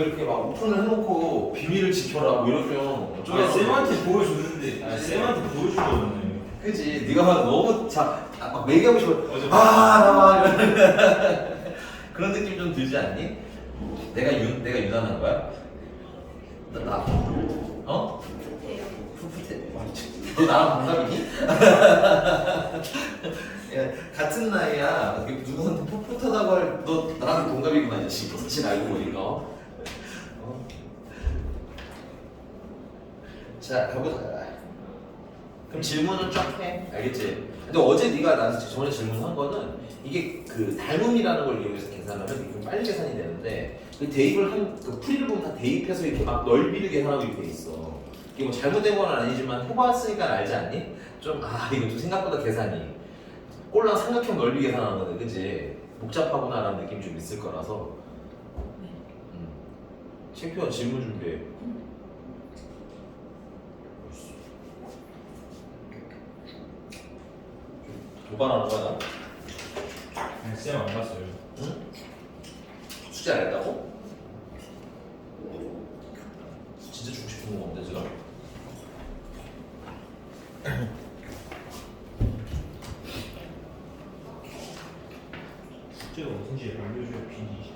그렇게 막 오픈을 해놓고 비밀을 지켜라 뭐 이러면 아, 쌤한테 보여줬는데 쌤한테 보여주거든요. 그지? 네가 막 너무 막 얘기하고 싶어. 맞아. 나와 이런 그런 느낌 좀 들지 않니? 내가 유난한 거야? 나 어? 풋풋해. 너 나랑 동갑이니? 야, 같은 나이야. 누구한테 풋풋하다고 할 너 나랑 동갑이구나 지금 사실 알고 보니까. 자 가보자. 그럼 질문은 쫙 해. 알겠지? 근데 어제 네가 나한테 저번에 질문한 거는 이게 그 닮음이라는 걸 이용해서 계산하면 이게 좀 빨리 계산이 되는데 그 대입을 그 풀이를 보면 다 대입해서 이렇게 막 넓이를 계산하고 이렇게 돼 있어. 이게 뭐 잘못된 건 아니지만 해봤으니까 알지 않니? 좀 이거 좀 생각보다 계산이 꼴랑 삼각형 넓이 계산하는 거네, 그치? 복잡하구나라는 느낌이 좀 있을 거라서. 챔피언 질문 준비해. 도발하는 거야? 쌤안 봤어요. 응? 숙제 안 했다고? 진짜 주고 싶은 거 없는데 지금? 숙제가 어딘지 알려줘야 비니.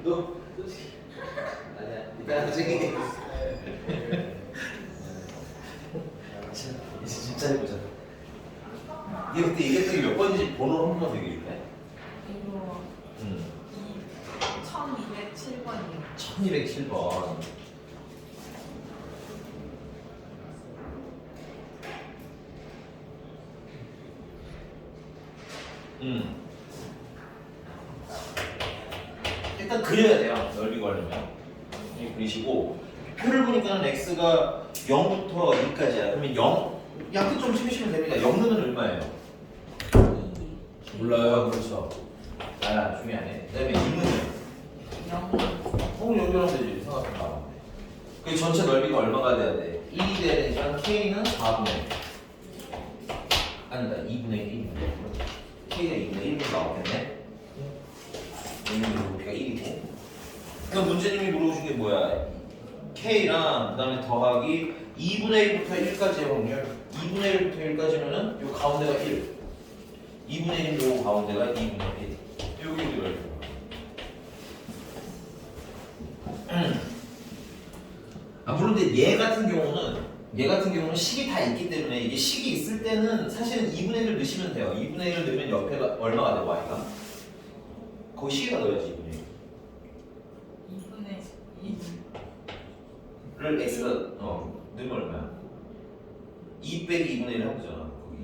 너 솔직히 아니야. 이따 나중에 이제 진짜 해보자. 얘 그때 얘기했던 게 몇 번인지 번호를 한 번만 얘기해 줄래? 이거 1207번이요. 1207번. 일단 그려야 돼요. 넓이 구하려면. 이렇게 그리시고 표를 보니까는 x가 0부터 2까지야. 그러면 0 약간 좀 치시면 됩니다. 0 넣으면 얼마예요? 몰라요. 그렇죠. 중요하네. 그다음에 2는 연결하면 되지. 생각해봐. 그 전체 넓이가 얼마가 돼야 돼? 1이 돼야 되니까 k는 4분의 1. 아니다. 2분의 1인데. k가 2분의 1로 나오겠네. 얘는 높이가 1이고. 그럼 문제님이 물어보신 게 뭐야? k랑 그다음에 더하기 2분의 1부터 1까지의 확률. 2분의 1부터 1까지면은 요 가운데가 1. 2분의 1, 요 가운데가 2분의 1. 여기 넓이. 물론 근데 얘 같은 경우는 식이 다 있기 때문에 이게 식이 있을 때는 사실은 2분의 1을 넣으시면 돼요. 2분의 1을 넣으면 옆에가 얼마가 돼? y가? 거기 식에다 넣어야지 2분의 2분의 1을 x가 넣으면 얼마야? 2 빼기 2분의 1 하면 되잖아 거기.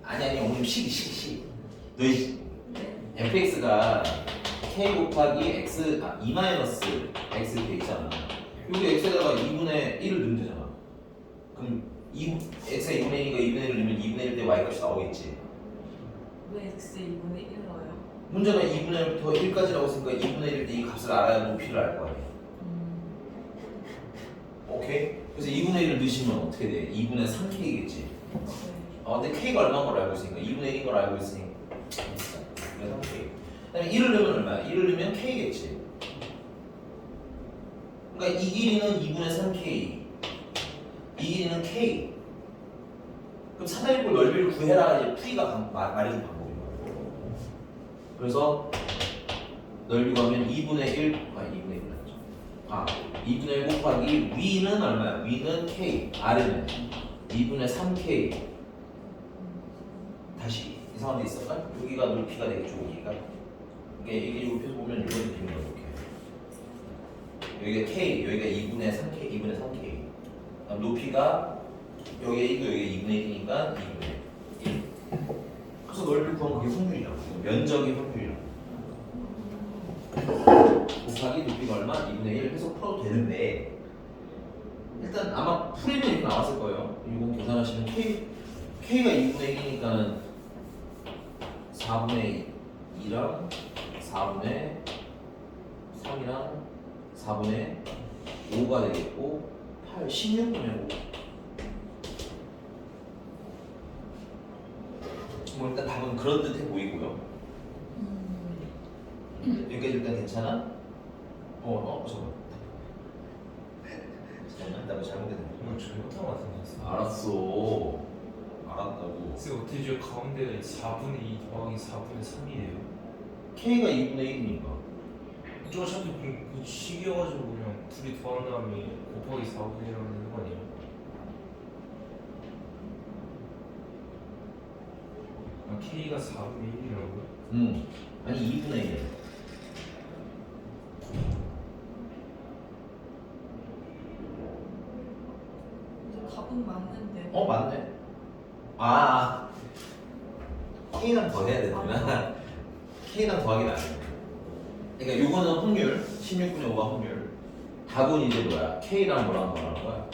아니 오늘 식 너희 fx가 k 곱하기 x 2 마이너스 x 돼 있잖아. 여기 x에다가 2분의 1을 넣으면 되잖아. 그럼 x가 2분의 1이니까 2분의 1을 넣으면 2분의 1 때 y 값이 나오겠지. 왜 x 2분의 1 넣어요? 문제가 2분의 1부터 1까지라고 했으니까 2분의 1일 때 이 값을 알아야 높이를 알 거 아니야. 오케이? 그래서 2분의 1을 넣으시면 어떻게 돼? 2분의 3k겠지. 근데 k가 얼마인 걸 알고 있으니까 2분의 1인 걸 알고 있으니까 3k. 그다음에 1을 넣으면 얼마야? 1을 넣으면 k겠지. 그러니까 이 길이는 2분의 3k, 이 길이는 k. 그럼 사다리꼴 넓이를 구해라. 이제 풀이가 말해준 방법이야. 그래서 넓이 구하면 2분의 1, 2분의 1 맞죠? 2분의 1 곱하기 위는 얼마야? 위는 k, 아래는 2분의 3k. 다시 이상한 데 있을까? 여기가 높이가 되겠죠, 여기가. 이게 옆에서 보면 이런 느낌이야, 이렇게. 여기가 k, 여기가 2분의 3k, 2분의 3k. 그다음 높이가 여기가 1이고 여기가 2분의 1이니까 2분의 1. 그래서 넓이를 구하면 그게 확률이라고. 면적이 확률이라고. 곱하기 높이가 얼마? 2분의 1 해서 풀어도 되는데 일단 아마 풀이는 이렇게 나왔을 거예요. 이거 계산하시면 k가 2분의 1이니까는 4분의 2랑 4분의 3이랑 4분의 5가 되겠고 8, 16분의 5. 뭐 일단 답은 그런 듯해 보이고요. 여기까지 일단 괜찮아? 잠깐만. 나 뭐 잘못했네. 이거 잘못한 것 같은데. 알았어. 알았다고. 선생님 어떻게 저 가운데가 4분의 2 더하기 4분의 3이에요? K가 2분의 1이니까. 저거 자꾸 그 식이어가지고 그냥 둘이 더한 다음에 곱하기 4분이라는 거 아니에요? 아, K가 4분의 1이라고요? 아니 2분의 1. 근데 답은 맞는데. 맞네. K랑 더 해야 되구나. K랑 더하기는 안 돼. 그러니까 요거는 확률, 16분의 5가 확률. 답은 이제 뭐야? K랑 뭐랑 더하는 거야?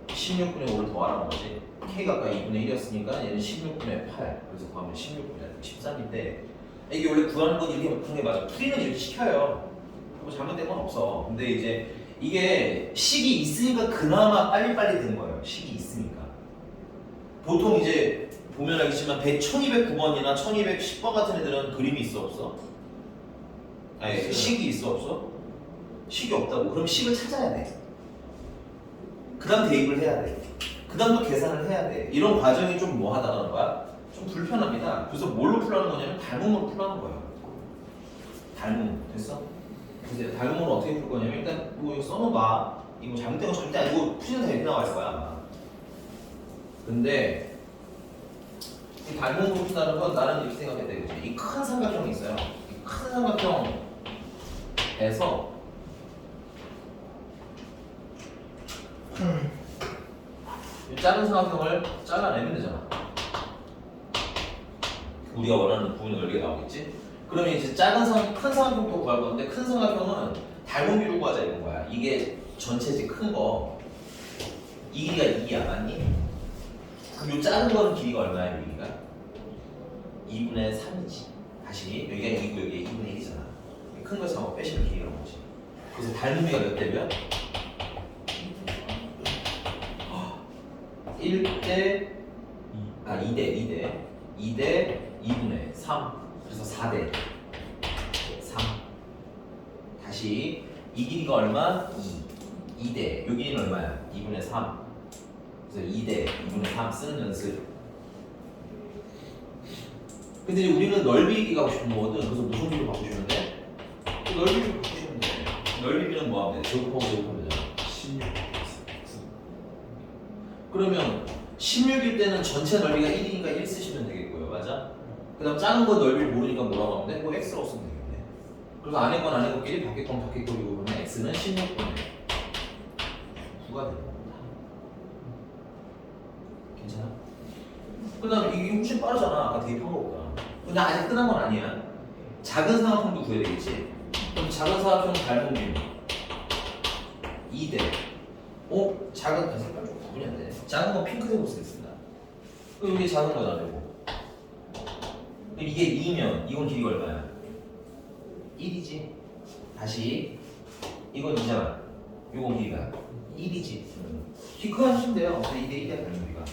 16분의 5를 더하라는 거지. K가 아까 2분의 1이었으니까 얘는 16분의 8. 그래서 더하면 16분의 13인데 이게 원래 구하는 건 이렇게 푸는 게 맞아. 풀이는 이렇게 시켜요. 뭐 잘못된 건 없어. 근데 이제 이게 식이 있으니까 그나마 빨리빨리 되는 거예요. 식이 있으니까. 보통 이제 보면 알겠지만 1209번이나 1210번 같은 애들은 그림이 있어 없어? 아니 있어요. 식이 있어 없어? 식이 없다고. 그럼 식을 찾아야 돼. 그 다음 대입을 해야 돼. 그 다음 또 계산을 해야 돼. 이런 과정이 좀 뭐 하다는 거야? 좀 불편합니다. 그래서 뭘로 풀라는 거냐면 닮음으로 풀라는 거예요. 닮음. 됐어? 그래서 닮음으로 어떻게 풀 거냐면 일단 뭐 이거 써놓아봐. 이거 잘못된 거 절대 아니고 푸시는 다 이렇게 나갈 거야 아마. 근데 이 닮음으로 푼다는 건 나는 이렇게 생각했다 이거지. 이 큰 삼각형이 있어요. 이 큰 삼각형에서 이 작은 삼각형을 잘라내면 되잖아. 우리가 원하는 부분 넓이가 나오겠지? 그러면 이제 큰 삼각형도 구할 건데 큰 삼각형은 닮음비로 구하자 이런 거야. 이게 전체지 큰 거. 이 길이가 2야, 맞니? 그럼 이 작은 거는 길이가 얼마야, 여기가? 2분의 3이지. 다시 여기가 2고 여기가 2분의 1이잖아. 큰 거에서 한번 빼시면 길이가 나오지. 그래서 닮음비가 몇 대면? 1대 2대 2분의 3. 그래서 4대 3. 다시 이 길이가 얼마? 2대 요 길이는 얼마야? 2분의 3. 그래서 2대 2분의 3 쓰는 연습. 근데 이제 우리는 넓이기 가고 싶은 거거든. 그래서 무슨 비로 바꾸시는데? 넓이비로 바꾸시면 돼. 넓이비는 뭐 하면 돼? 제곱하고 제곱하면 되잖아. 16. 그러면 16일 때는 전체 넓이가 1이니까 1 쓰시면 되겠고요. 맞아? 그 다음 작은 건 넓이를 모르니까 뭐라고 하면 돼? 뭐 x라고 쓰면 되겠네. 그래서 안에 건 안에 것끼리 밖에 건 밖에 거리고 그러면 x는 16분의 9가 되는 겁니다. 괜찮아? 그 다음에 이게 훨씬 빠르잖아. 아까 대입한 거보다. 근데 아직 끝난 건 아니야. 작은 삼각형도 구해야 되겠지? 그럼 작은 삼각형 닮은 비율 2대 작은 색깔 좀 구분이 안 되네. 작은 건 핑크색으로 쓰겠습니다. 그럼 이게 작은 거다 되고. 그럼 이게 2면 이건 길이가 얼마야? 1이지. 다시 이건 2잖아. 이건 길이가 1이지. 키 크게 하시면 돼요. 2대 1이야 되는 우리가.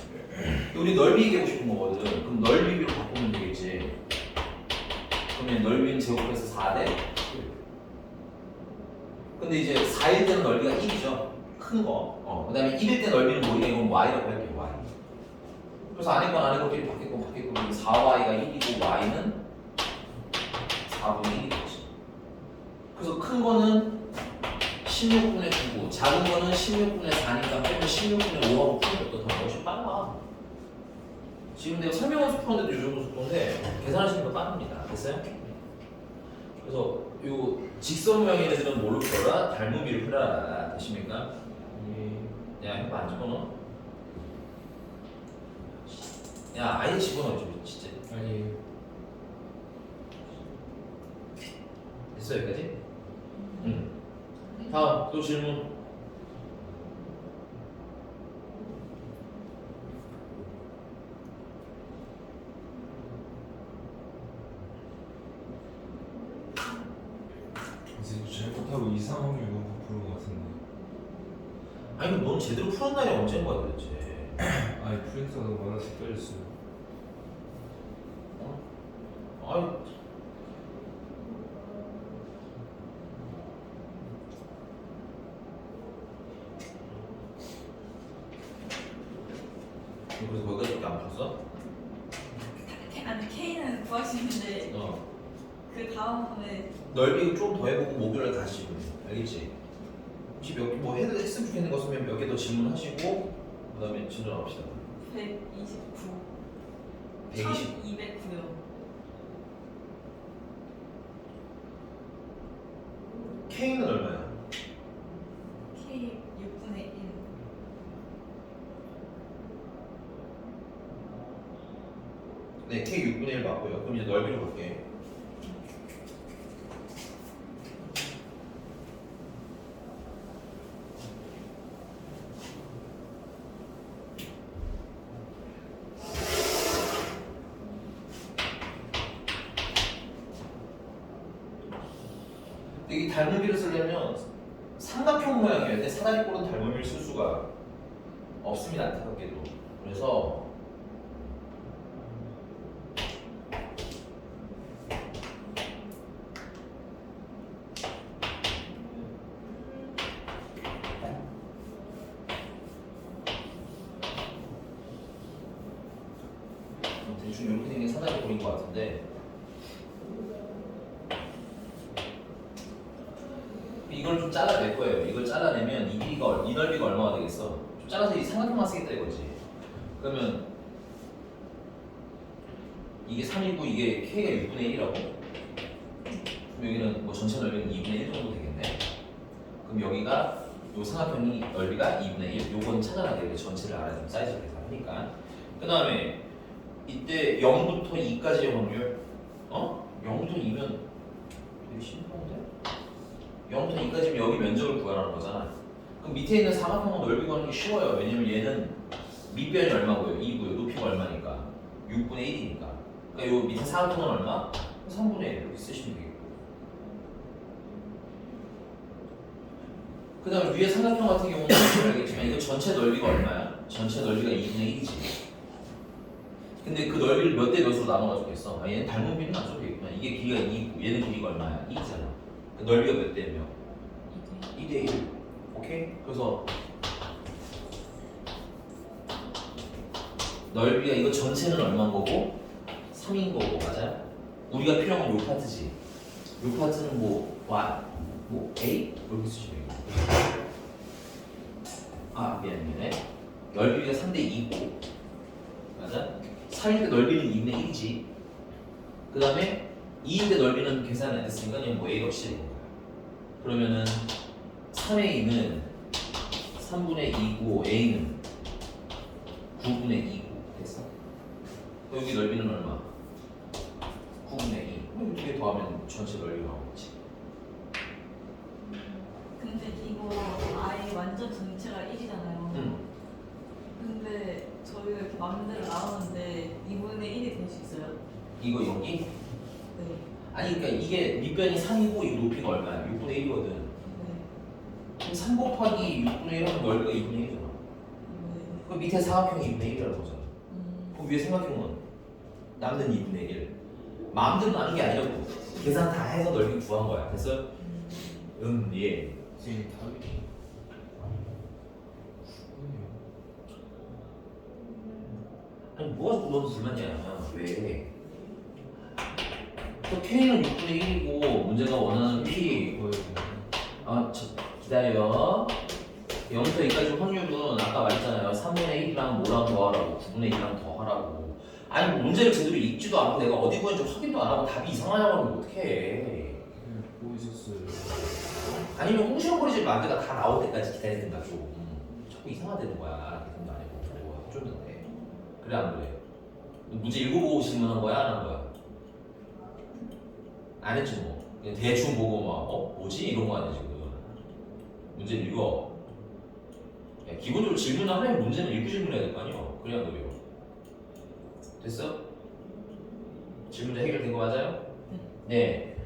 우리 넓이 얘기하고 싶은 거거든. 그럼 넓이로 바꾸면 되겠지. 그러면 넓이는 제곱해서 4대. 근데 이제 4일 때는 넓이가 1이죠. 큰 거. 그 다음에 1일 때 넓이는 뭐냐? 이건 y라고 할게요. y. 그래서 안에 건 안에 것끼리 밖에 건 밖에 건 4y가 1이고 y는 4분의 1이 되지. 그래서 큰 거는 16분의 9고 작은 거는 16분의 4니까 빼면 16분의 5하고 푸는 것도 더 훨씬 빨라. 지금 내가 설명해서 푸는데도 이 정도 속도인데 계산하시는 거 빠릅니다. 됐어요? 그래서 요 직선모양인 애들은 뭘로 풀어라? 닮음비를 풀어라. 되십니까? 야 이거 안 집어넣어? 야 아예 집어넣어 진짜. 아니. 됐어 여기까지? 응. 다음 또 질문. 잘못하고 이상 확률 너무 부른 것 같은데. 아니 그럼 넌 제대로 푸는 날이 언제인 거야 도대체? 아니 프린트가 너무 많아서 헷갈렸어요. 아니 그래서 거기까지밖에 안 풀었어? 아니 K는 구하시는데 어. 그 다음에 넓이 좀 더 해보고 목요일에 다시 보내. 알겠지? 혹시 몇뭐 했으면 좋겠는 거 쓰면 몇 개 더 질문하시고 그다음에 진전합시다. 129 120 209요. K는 얼마야? K 6분의 1. 네, K 6분의 1 맞고요. 그럼 이제 넓이를 볼게. 이 닮은비를 쓰려면 삼각형 모양이어야 돼. 사다리꼴은 닮은비를 쓸 수가 없습니다. 안타깝게도. 그래서 대충 이렇게 생긴 사다리꼴인 것 같은데 이걸 좀 잘라낼 거예요. 이걸 잘라내면 이 길이가 이 넓이가 얼마가 되겠어? 좀 잘라서 이 삼각형만 쓰겠다 이거지. 그러면 이게 3이고 이게 K가 6분의 1이라고. 그럼 여기는 뭐 전체 넓이는 2분의 1 정도 되겠네. 그럼 여기가 요 삼각형이 넓이가 2분의 1. 요건 찾아놔야 돼. 전체를 알아야 되면 사이즈를 계산하니까. 그 다음에 이때 0부터 2까지의 확률. 0부터 2면 되게 심플한데? 0부터 2까지면 여기 면적을 구하라는 거잖아. 그럼 밑에 있는 사각형은 넓이 구하는 게 쉬워요. 왜냐면 얘는 밑변이 얼마고요? 2고요. 높이가 얼마니까? 6분의 1이니까. 그러니까 요 밑에 사각형은 얼마? 3분의 1 이렇게 쓰시면 되겠고. 그 다음에 위에 삼각형 같은 경우는 알겠지만 이거 전체 넓이가 얼마야? 전체 넓이가 2분의 1이지. 근데 그 넓이를 몇 대 몇으로 나눠가지고 있어? 얘는 닮은 비는 안 써도 되겠구나. 이게 길이가 2고 얘는 길이가 얼마야? 2잖아. 그 넓이가 몇 대 몇? 2대 1. 오케이? 그래서 넓이가 이거 전체는 얼마인 거고 3인 거고 맞아요? 우리가 필요한 건 요 파트지. 요 파트는 뭐 Y, 뭐 A 이렇게 쓰시면 돼요. 아 미안해. 넓이가 3대 2고 맞아? 3일 때 넓이는 2분의 1이지. 그 다음에 2일 때 넓이는 계산이 안 됐으니까 그냥 뭐 A 없이 되는 거야. 그러면은 3의 2는 3분의 2고 A는 9분의 2고 됐어. 여기 넓이는 얼마? 9분의 2. 이 두 개 더하면 전체 넓이가 나오겠지. 근데 이거 아예 완전 전체가 1이잖아요. 근데 저희가 이렇게 마음대로 나오는데 2분의 1이 될 수 있어요? 이거 여기? 네. 아니 그러니까 이게 밑변이 3이고 이 높이가 얼마야? 6분의 1이거든. 네. 그럼 3 곱하기 6분의 1 하면 넓이가 2분의 1이잖아. 네. 그럼 밑에 사각형이 2분의 1이라는 거잖아. 그럼 위에 삼각형은 남는 2분의 1. 마음대로 나는 게 아니라고. 계산 다 해서 넓이 구한 거야. 그래서 예. 선생님 답이 아니 뭐가 자꾸 너도 불만이야. 왜? 또 K는 6분의 1이고 문제가 원하는 P 기다려. 0부터 2까지 확률은 아까 말했잖아요. 3분의 1이랑 뭐랑 더하라고 9분의 1이랑 더하라고. 아니 뭐 문제를 제대로 읽지도 않고 내가 어디 구했는지 확인도 안 하고 답이 이상하냐고 하면 어떡해. 보고 있었어요. 아니면 홍시렁거리지 마. 내가 다 나올 때까지 기다리든가 좀. 자꾸 이상하다는 거야. 계산도 안 해보고 해줬는데. 그래 안 그래? 문제 읽어보고 질문한 거야 안 한 거야? 안 했지 뭐. 그냥 대충 보고 막 뭐지? 이런 거 아니야 지금. 문제 읽어. 야, 기본적으로 질문을 하려면 문제는 읽고 질문해야 될 거 아니야. 그래야 너 외워. 됐어? 질문제 해결된 거 맞아요? 네.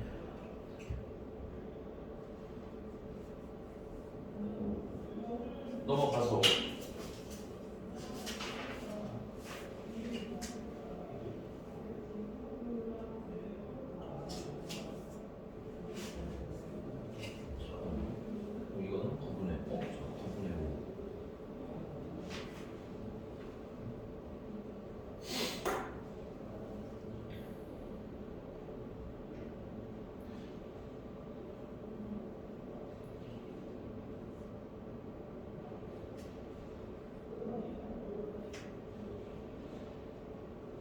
넘어가서 이거는 9분의 9분의 5.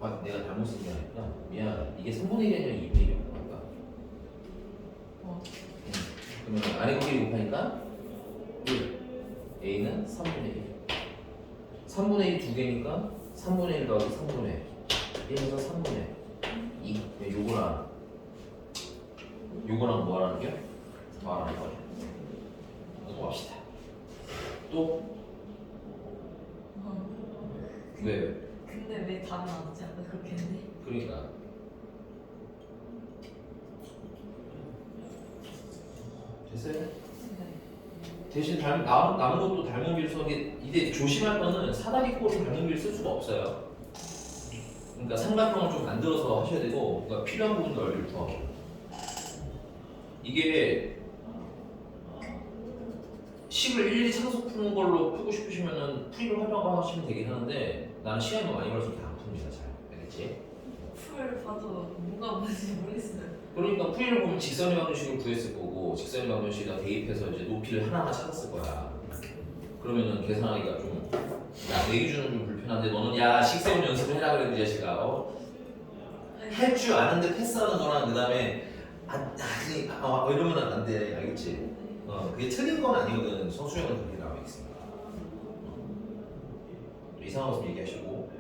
아, 내가 잘못 쓴 게 아니구나. 미안하다. 이게 3분의 1이 아니라 2분의 1이었구나. 그러면 안에 곱하기 곱하니까 1. A는 3분의 1. 3분의 1 두 개니까 3분의 1 더하기 3분의 1. 1에서 3분의 2. 요거랑 뭐 하라는 게? 뭐 하라는 거야? 넘어갑시다. 또? 왜? 근데 왜 답이 나오지 않나 그렇겠네. 그러니까 됐어요? 네. 대신 남은 것도 닮은 비를 쓰는 게 이제 조심할 거는 사다리 꼴을 닮은 비를 쓸 수가 없어요. 그러니까 삼각형을 좀 만들어서 하셔야 되고, 그러니까 필요한 부분 넓이를 구하고. 이게 식을 일일이 찾아서 푸는 걸로 풀고 싶으시면은 풀이를 활용하시면 되긴 하는데 나는 시간이 많이 걸려서 이렇게 안 풉니다. 잘 알겠지? 풀을 봐도 뭐가 뭔지 모르겠어요. 그러니까 풀이를 보면 직선의 방정식을 구했을 거고 직선의 방정식에다 대입해서 이제 높이를 하나하나 찾았을 거야. 그러면은 계산하기가 좀 내 기준은 좀 불편한데 너는 야 식세운 연습을 해라 그랬는데 이 자식아 할 줄 아는데 패스하는 거랑 그 다음에 이러면 안 돼. 알겠지? 그게 틀린 건 아니거든. 성수형은 그렇게 나와 있으니까. 이상한 것좀 얘기하시고.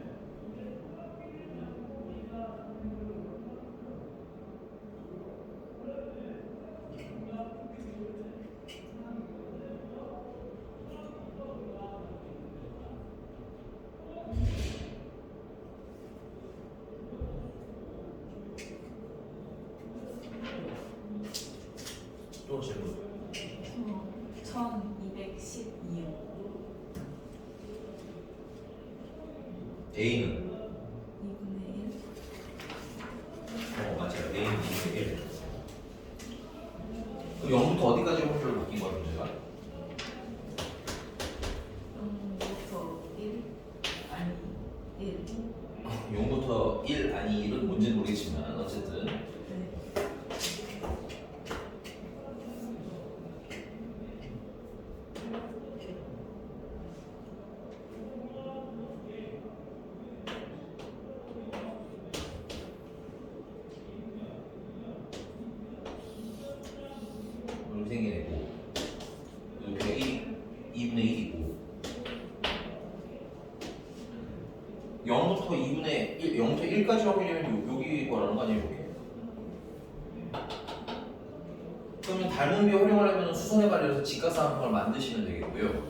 또 질문. 1212요. A는? 2분의 1. 맞아요. A는 2분의 1. 그럼 0부터 어디까지 혼자로 바뀐 거야, 문제가? 0부터 1 아니 1. 0부터 1 아니 1은 뭔지는 모르겠지만 어쨌든 네. 생기고 여기가 2분의 1이고 0부터 2분의 1, 0부터 1까지 확인하면 여기 거라는 거 아니에요? 이렇게? 그러면 닮은 비 활용하려면 수선에 관련해서 직각삼각형을 만드시면 되겠고요.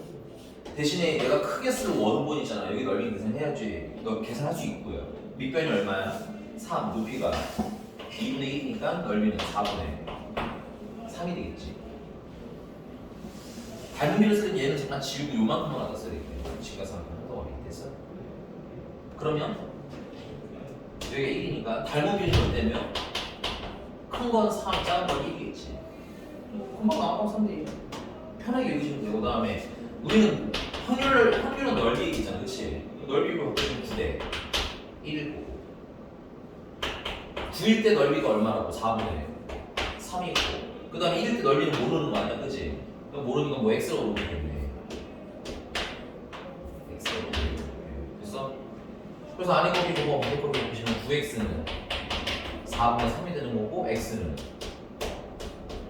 대신에 얘가 크게 쓸 원본 있잖아. 여기 넓이 계산해야지. 너 계산할 수 있고요. 밑변이 얼마야? 3, 높이가 2분의 1이니까 넓이는 4분의 3이 되겠지. 닮은 비를 쓸 때 얘는 잠깐 지우고 요만큼만 갖다 써야 되겠네. 직각삼각형 한다고 하면 됐어? 그러면 여기가 1이니까 닮은 비는 몇대면 큰 건 3, 작은 건 1이겠지. 금방 나와서 3대 1. 편하게 여기시면 되고, 그 다음에 우리는 확률은 넓이 얘기잖아, 그치? 넓이로 바꾸면 9대 1이고 9일 때 넓이가 얼마라고? 4분의 3이고 그 다음에 1일 때 넓이는 모르는 거 아니야, 그치? 그럼 모르니까 뭐 x로 모르겠네. x로 모르겠네. 됐어? 그래서 안에 거기 보고 밖에 거기 보시면 9x는 4분의 3이 되는 거고 x는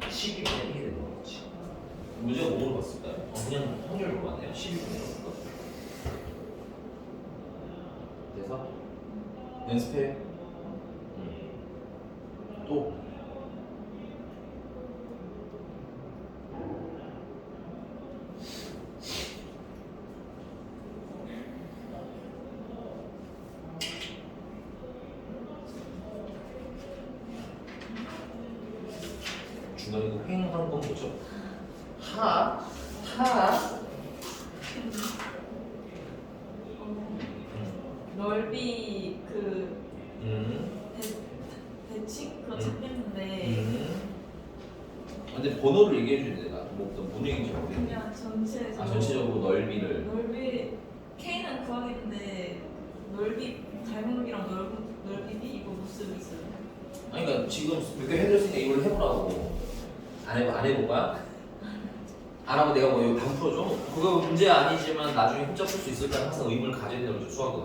12분의 1이 되는 거지. 문제가 뭐 물어봤을까요? 그냥 확률로 봤네요. 12분의 1. 그래서 연습해. 또 중간에 그 횡하는 건 뭐죠? 하 근데 번호를 얘기해 줘야 돼. 내가 뭐 어떤 분위기인지 모르겠네. 그냥 전체적으로 전체적으로 넓이를. 넓이 K는 구하겠는데 넓이 닮은이랑 넓이 B 이거 못 쓰고 있어요. 아니 그러니까 지금 몇 개 해줬으니까 이걸 해보라고. 안 해볼 거야? 안 하고 내가 뭐 이거 방 풀어줘? 그거 문제 아니지만 나중에 혼자 풀 수 있을까 항상 의문을 가져야 된다고 수학은.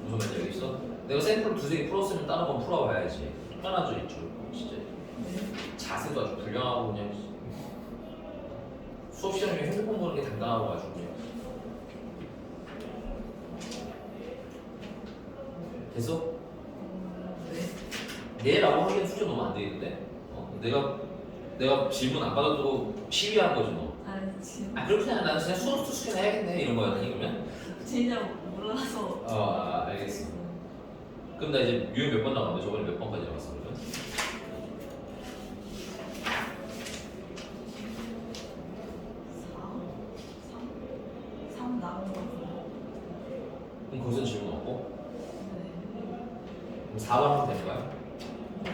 무슨 말인지 알겠어? 내가 샘플 두세 개 풀었으면 다른 건 풀어봐야지. 편하죠 있죠. 진짜 자세도 아주 불량하고 그냥 수업 시간 중에 핸드폰 보는 게 당당하고 아주 그냥. 됐어? 네라고 하기엔 숙제 너무 안 되겠는데? 내가 질문 안 받아도 시위한 거지 너. 아니 지금 그렇구나. 나는 그냥 수업 투숙해서 해야겠네 이런 거였니 그러면? 진짜 몰라서. 알겠어. 그럼 나 이제 유형 몇 번 나왔는데 저번에 몇 번까지 나왔어 그러면? 3 나온 거. 그럼 거기서 질문 없고? 네. 그럼 4번 하면 되는 거야? 네.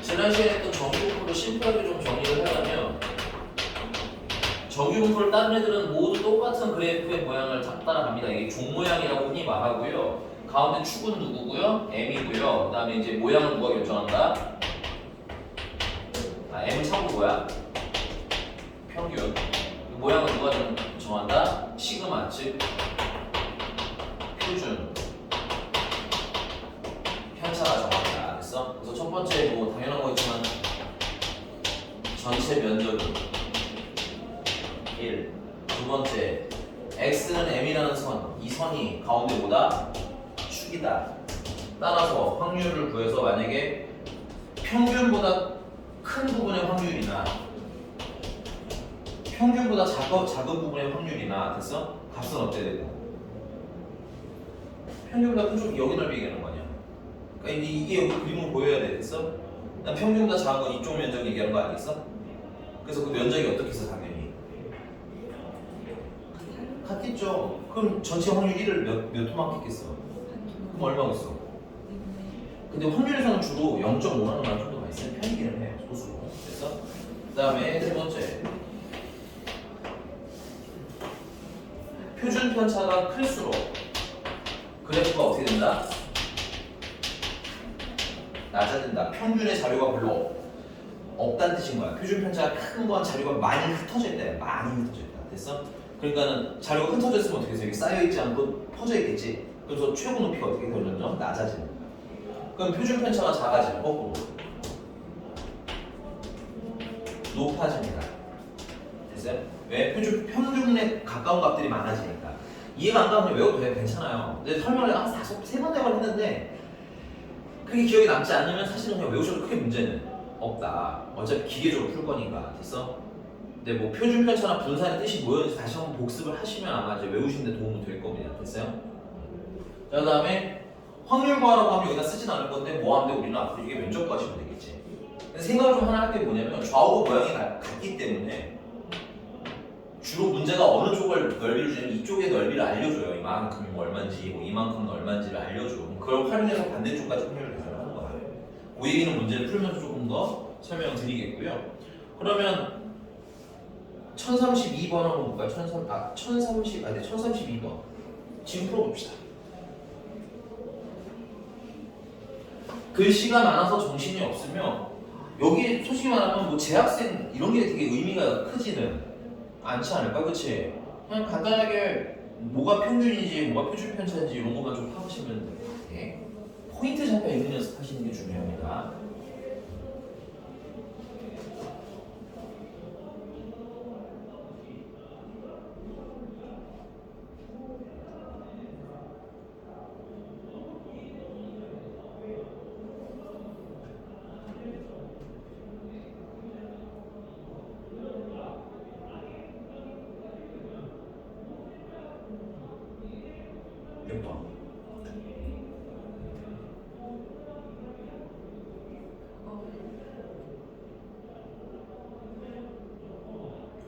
지난 시간에 했던 정규분포를 심플하게 좀 정리를 하자면 정규분포를 다른 애들은 모두 똑같은 그래프의 모양을 따라갑니다. 이게 종 모양이라고 흔히 말하고요. 가운데 축은 누구고요? M이고요. 그 다음에 이제 모양을 누가 결정한다? M은 참고 뭐야? 평균. 모양을 누가 정한다? 시그마, 즉 표준. 편차가 정합니다. 됐어? 그래서 첫 번째 뭐 당연한 거있지만 전체 면적은 1. 두 번째 x는 m이라는 선, 이 선이 가운데 뭐다? 축이다. 따라서 확률을 구해서 만약에 평균보다 큰 부분의 확률이나 평균보다 작은 부분의 확률이나 됐어? 값은 어때야 되고? 평균보다 큰 쪽 여기 넓이 얘기하는 거 아니야? 그러니까 이게 여기 그림으로 보여야 돼, 됐어? 난 평균보다 작은 건 이쪽 면적 얘기하는 거 아니겠어? 그래서 그 면적이 어떻게 있어, 당연히? 같겠죠. 그럼 전체 확률 1을 몇 토막했겠어? 그럼 얼마겠어? 근데 확률에서는 주로 0.5라는 말 좀 더 많이 쓰는 편이기는 해요, 소수로. 됐어? 그 다음에 세 번째. 표준 편차가 클수록 그래프가 어떻게 된다? 낮아진다. 평균의 자료가 별로 없다는 뜻인 거야. 표준 편차가 큰 건 자료가 많이 흩어져 있다. 많이 흩어져 있다. 됐어? 그러니까는 자료가 흩어져 있으면 어떻게 해서 여기 쌓여 있지 않고 퍼져 있겠지. 그래서 최고 높이가 어떻게 되죠? 낮아지는 거야. 그럼 표준 편차가 작아지면 거꾸로 높아집니다. 됐어요? 왜? 평균에 가까운 값들이 많아지니까. 이해가 안 가면 외워도 돼. 괜찮아요. 근데 설명을 한 3번 했는데 그게 기억에 남지 않으면 사실은 그냥 외우셔도 크게 문제는 없다. 어차피 기계적으로 풀 거니까. 됐어? 근데 뭐 표준 편차나 분산의 뜻이 뭐였는지 다시 한번 복습을 하시면 아마 이제 외우시는 데 도움이 될 겁니다. 됐어요? 자, 그 다음에 확률 구하라고 하면 여기다 쓰진 않을 건데 뭐 하면 돼? 우리는 앞으로 이게 면적 구하시면 되겠지. 생각을 좀 하나 할 게 뭐냐면 좌우가 모양이 같기 때문에 주로 문제가 어느 쪽을 넓이를 주냐면 이쪽의 넓이를 알려줘요. 이만큼이 뭐 얼마인지, 뭐 이만큼은 얼마인지를 알려줘. 그걸 활용해서 반대쪽까지 확률을 계산하는 거야. 그 얘기는 문제를 풀면서 조금 더 설명을 드리겠고요. 그러면 1032번 한번 볼까요? 1032번. 지금 풀어봅시다. 글씨가 많아서 정신이 없으면 여기 솔직히 말하면 뭐 재학생 이런 게 되게 의미가 크지는 않지 않을까? 그치? 그냥 간단하게 뭐가 평균인지 뭐가 표준 편차인지 이런 것만 좀 파보시면 될 것 같아. 포인트 잡혀 있는 연습 하시는 게 중요합니다. 몇 번?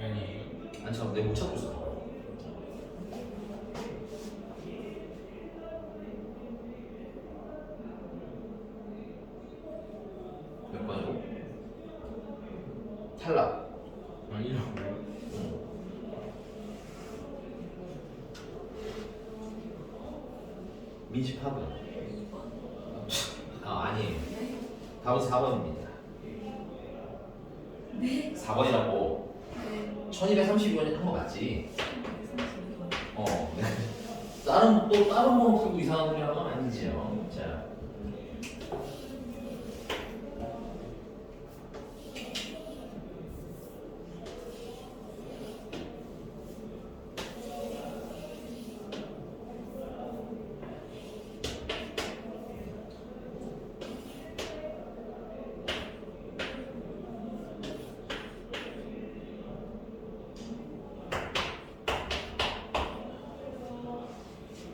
아니 안 참, 내못 찾고 있어. 몇 번이고? 탈락. 아니라고요? 민집합은? 2번. 아니에요. 네? 답은 4번입니다. 네? 4번이라고. 네. 1232번이 한 거 맞지? 32번. 네. 다른 번호 풀고 이상한 소리 하는 건 아니지요. 자.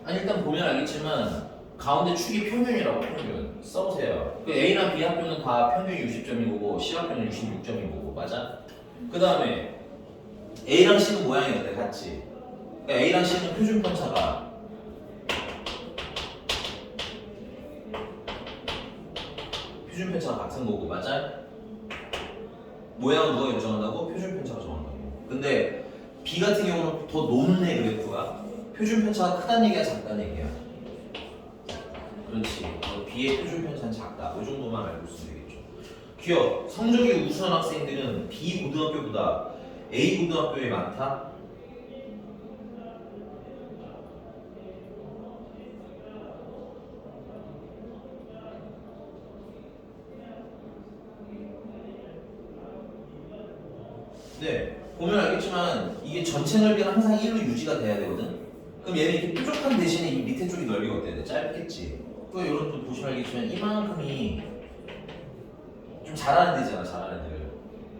아니 일단 보면 알겠지만 가운데 축이 평균이라고 평균 써보세요. 그 A나 B 학교는 다 평균이 60점이고 C 학교는 66점이고 맞아? 그 다음에 A랑 C는 모양이 어때? 같지? 그러니까 A랑 C는 표준 편차가 같은 거고 맞아? 모양은 누가 결정한다고? 표준 편차가 정한다고. 근데 B 같은 경우는 더 높네 그래프가. 표준 편차가 크다는 얘기야 작다는 얘기야? 그렇지. B의 표준 편차는 작다. 이 정도만 알고 있으면 되겠죠. 기억. 성적이 우수한 학생들은 B 고등학교보다 A 고등학교에 많다? 네. 보면 알겠지만 이게 전체 넓이가 항상 1로 유지가 돼야 되거든? 그럼 얘는 이렇게 뾰족한 대신에 이 밑에 쪽이 넓이가 어때야 돼? 짧겠지? 또 이런 또 보시면 알겠지만 이만큼이 좀 잘하는 데잖아, 잘하는 애들.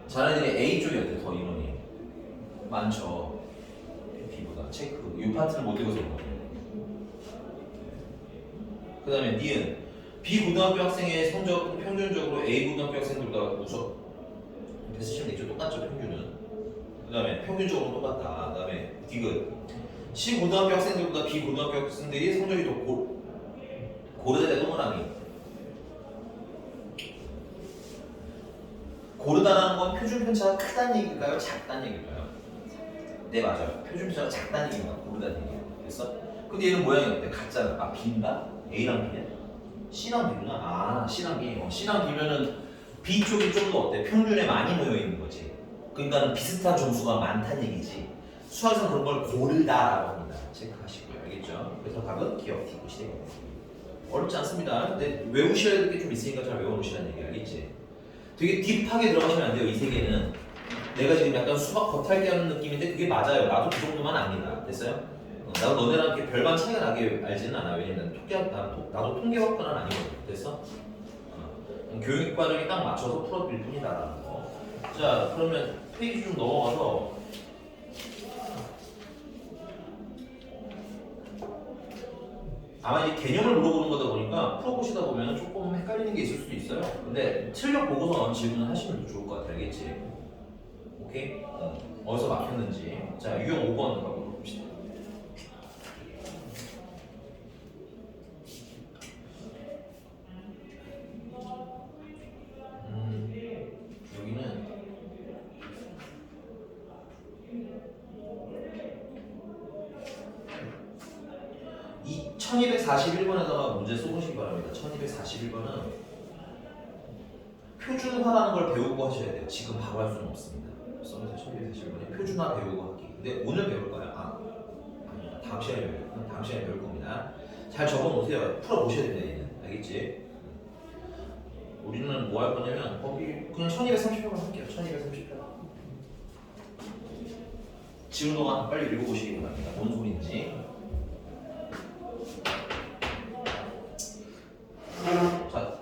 잘하는 애들이 A 쪽이 어때? 더 인원이 많죠. B보다 체크. 이 파트를 못 읽어서 그런 거예요. 그 다음에 니은 B 고등학교 학생의 성적은 평균적으로 A 고등학교 학생들보다 우수. 쓰시면 되죠. 똑같죠, 평균은. 그 다음에 평균적으로 똑같다. 그 다음에 디귿 C 고등학교 학생들보다 B 고등학교 학생들이 성적이 더 고르다 동그라미. 고르다라는 건 표준 편차가 크다는 얘기일까요? 작다는 얘기일까요? 네 맞아요. 표준 편차가 작다는 얘기인가 고르다는 얘기야. 됐어? 근데 얘는 모양이 어때? 같잖아. 아 B인가? A랑 B냐? C랑 B구나. 아 C랑 B. C랑 B면은 B 쪽이 좀 더 어때? 평균에 많이 모여 있는 거지. 그러니까 비슷한 점수가 많다는 얘기지. 수학에서 그런 걸 고르다라고 합니다. 체크하시고요. 알겠죠? 그래서 답은 기억 디귿이 어렵지 않습니다. 근데 외우셔야 될 게 좀 있으니까 잘 외워놓으시라는 얘기 알겠지? 되게 딥하게 들어가시면 안 돼요. 이 세계는. 내가 지금 약간 수학 겉핥기 하는 느낌인데 그게 맞아요. 나도 그 정도만 아니다. 됐어요? 나도 너네랑 이렇게 별반 차이가 나게 알지는 않아. 왜냐면 나도 통계학과는 아니거든. 됐어? 교육 과정에 딱 맞춰서 풀어드릴 뿐이다라는 거. 자, 그러면 페이지 좀 넘어가서 아마 이 개념을 물어보는 거다 보니까 풀어보시다 보면 조금 헷갈리는 게 있을 수도 있어요. 근데 출력 보고서 나온 질문을 하시면 좋을 것 같아. 알겠지? 오케이? 어디서 막혔는지. 자, 유형 5번 가보도록 봅시다. 여기는 1241번에다가 문제 써보시기 바랍니다. 1241번은 표준화라는 걸 배우고 하셔야 돼요. 지금 바로 할 수는 없습니다. 써보세요. 1241번에 표준화 배우고 하기. 근데 오늘 배울까요? 아닙니다. 다음 시간에 배울 겁니다. 잘 적어놓으세요. 풀어보셔야 됩니다. 얘는. 알겠지? 우리는 뭐 할 거냐면 거기 그냥 1238번 할게요. 1238번. 지금 동안 빨리 읽어보시기 바랍니다. 뭔 소리인지. 자,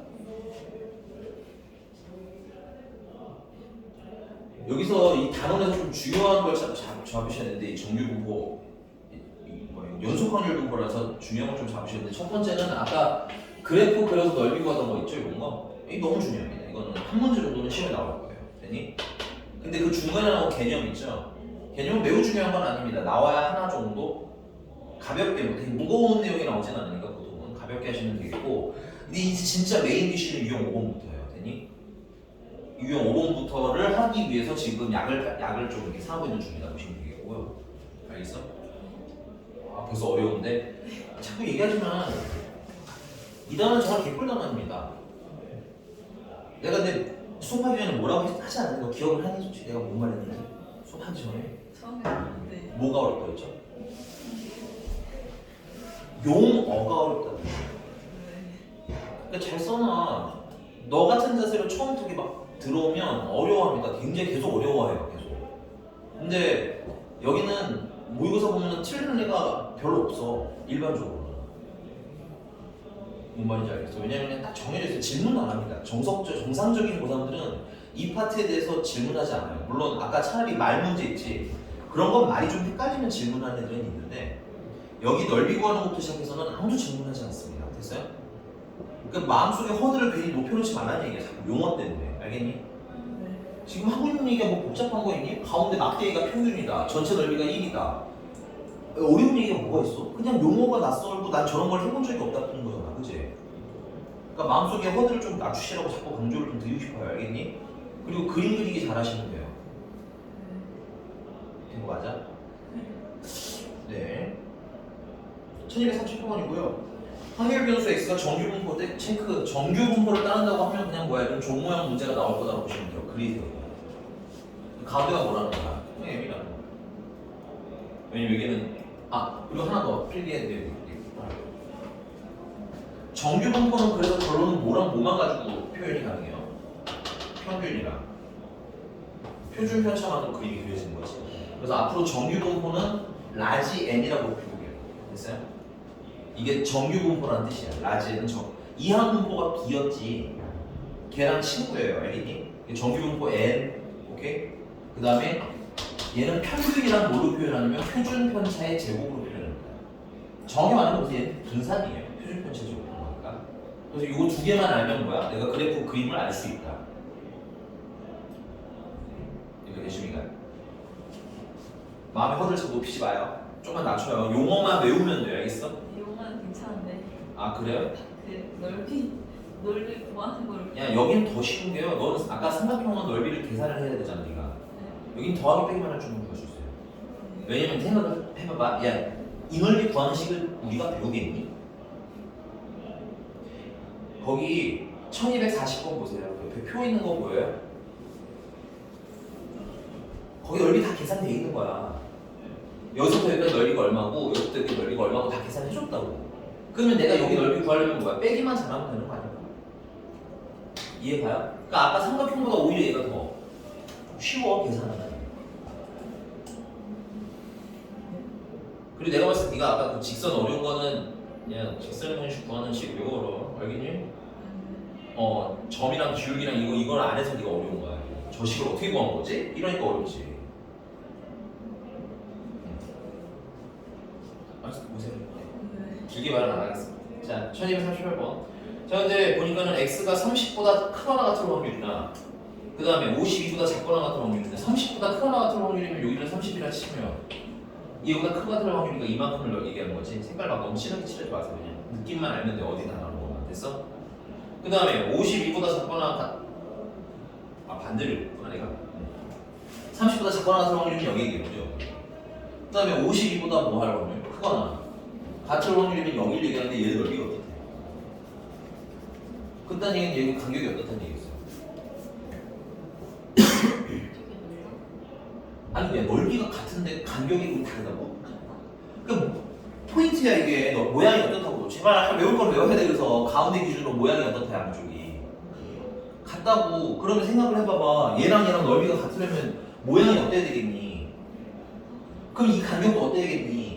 여기서 이 단원에서 좀 중요한 걸 잡으셔야 되는데 이 정규분포, 연속 확률 분포라서 중요한 걸 좀 잡으셔야 되는데 첫 번째는 아까 그래프 그려서 넓이고 하던 거 있죠? 이런 거? 이게 너무 중요합니다. 이거는 한 문제 정도는 시험에 나올 거예요. 됐니? 근데 그 중간에 나온 개념 있죠? 개념은 매우 중요한 건 아닙니다. 나와야 하나 정도 가볍게 뭐 되게 무거운 내용이 나오진 않으니까 보통은 가볍게 하시면 되겠고 근데 이제 진짜 메인 디쉬는 유형 5번부터예요. 되니? 유형 5번부터를 하기 위해서 지금 약을 좀 이렇게 사고 있는 중이다 보시면 되겠고요. 알겠어? 아 벌써 어려운데 자꾸 얘기하지만 이 단어는 정말 개꿀단어입니다. 내가 근데 수업하기 전에 뭐라고 하지 않았는데 너 기억을 하니? 솔직히 내가 뭔 말했는지 수업하기 전에 처음에 봤는데 뭐가 어렵다고 했죠? 용어가 어렵다고. 그러니까 잘 써놔. 너 같은 자세로 처음 되게 막 들어오면 어려워합니다. 굉장히 계속 어려워해요. 계속. 근데 여기는 모의고사 보면은 틀리는 애가 별로 없어. 일반적으로. 뭔 말인지 알겠어? 왜냐면 그냥 딱 정해져 있어요. 질문 안 합니다. 정상적인 고3들은 이 파트에 대해서 질문하지 않아요. 물론 아까 차라리 말 문제 있지. 그런 건 말이 좀 헷갈리면 질문하는 애들은 있는데 여기 넓이 구하는 것부터 시작해서는 아무도 질문하지 않습니다. 됐어요? 그러니까 마음속에 허들을 괜히 높여놓지 말라는 얘기야. 자꾸 용어 때문에. 알겠니? 네. 지금 하고 있는 얘기가 뭐 복잡한 거 있니? 가운데 막대기가 평균이다. 전체 넓이가 1이다. 어려운 얘기가 뭐가 있어? 그냥 용어가 낯설고 난 저런 걸 해본 적이 없다는 거잖아. 그치? 그러니까 마음속에 허들을 좀 낮추시라고 자꾸 강조를 좀 드리고 싶어요. 알겠니? 그리고 그림 그리기 잘 하시면 돼요. 된 거 맞아? 네. 1230번이고요. 확률 변수 x가 정규 분포 때 체크 정규 분포를 따른다고 하면 그냥 뭐야 이런 종 모양 문제가 나올 거다라고 보시면 돼요. 그리세요. 가운데가 뭐라는 거야? 그냥 M이라는 거야. 왜냐면 여기는 그리고 하나 더 필기해드려야 돼. 정규 분포는 그래서 결론은 뭐랑 뭐만 가지고 표현이 가능해요? 평균이랑 표준 편차만으로 그림이 그려지는 거지. 그래서 앞으로 정규 분포는 라지 n이라고 표기해요. 됐어요? 이게 정규 분포라는 뜻이야. 라지 n은 이항 분포가 b였지. 걔랑 친구예요. 알겠니? 정규 분포 n, 오케이? 그 다음에 얘는 평균이랑 뭐로 표현하냐면 표준 편차의 제곱으로 표현합니다. 정확히 말하면 무슨 얘는 분산이에요. 표준 편차 제곱. 그래서 이거 두 개만 알면 뭐야? 내가 그래프 그림을 알 수 있다. 이렇게 되십니까? 마음의 허들 좀 높이지 마요. 조금만 낮춰요. 용어만 외우면 돼요. 알겠어? 이거만 괜찮은데 아 그래요? 그 넓이 구하는 걸 야 여긴 더 쉬운 게요. 너는 아까 삼각형은 넓이를 계산을 해야 되잖아. 네가. 여긴 더하기 빼기만 할 줄은 구할 수 있어요. 왜냐면 생각을 해봐봐. 야 이 넓이 구하는 식을 우리가 배우겠니? 거기 1240번 보세요. 옆에 표 있는 거 보여요? 거기 넓이 다 계산돼 있는 거야. 여기서부터 여기까지 넓이가 얼마고 여기부터 여기 넓이가 얼마고 다 계산해줬다고. 그러면 내가 여기 넓이 구하려면 뭐야? 빼기만 잘하면 되는 거 아닐까? 이해가요? 그러니까 아까 삼각형보다 오히려 얘가 더 쉬워 계산하는. 그리고 내가 봤을 때 네가 아까 그 직선 어려운 거는 그냥 직선 공식 구하는 식 외워라. 알겠니? 점이랑 기울기랑 이걸 안 해서 네가 어려운 거야. 저 식을 어떻게 구한 거지? 이러니까 어렵지. 보세요. 길게 말은 안 하겠습니다. 자, 1238번. 자, 근데 보니까는 x가 30보다 크거나 같은 확률이나 그 다음에 52보다 작거나 같은 확률인데 30보다 크거나 같은 확률이면 여기는 30이라 치면 이거보다 크거나 같은 확률이니까 이만큼을 얘기하는 거지. 색깔 막 너무 진하게 칠하지 마세요. 그냥 느낌만 알면 돼. 어디 나가는 거만. 됐어? 그 다음에 52보다 작거나 반대를 했구나 내가. 30보다 작거나 같은 확률이면 여기 얘기해보죠. 그 다음에 52보다 뭐 할 확률? 크거나 같은 확률이면 0일 얘기하는데 얘는 넓이가 어떻대? 그딴 얘기는 얘는 간격이 어떻다는 얘기였어요. 아니 그냥 넓이가 같은데 간격이 다르다고? 그러니까 포인트야 이게. 너 모양이 어떻다고. 제발 외울 걸 외워야 돼. 그래서 가운데 기준으로 모양이 어떻다 양쪽이 같다고. 그러면 생각을 해봐봐. 얘랑 넓이가 같으려면 모양이 어때야 되겠니? 그럼 이 간격도 어때야 되겠니?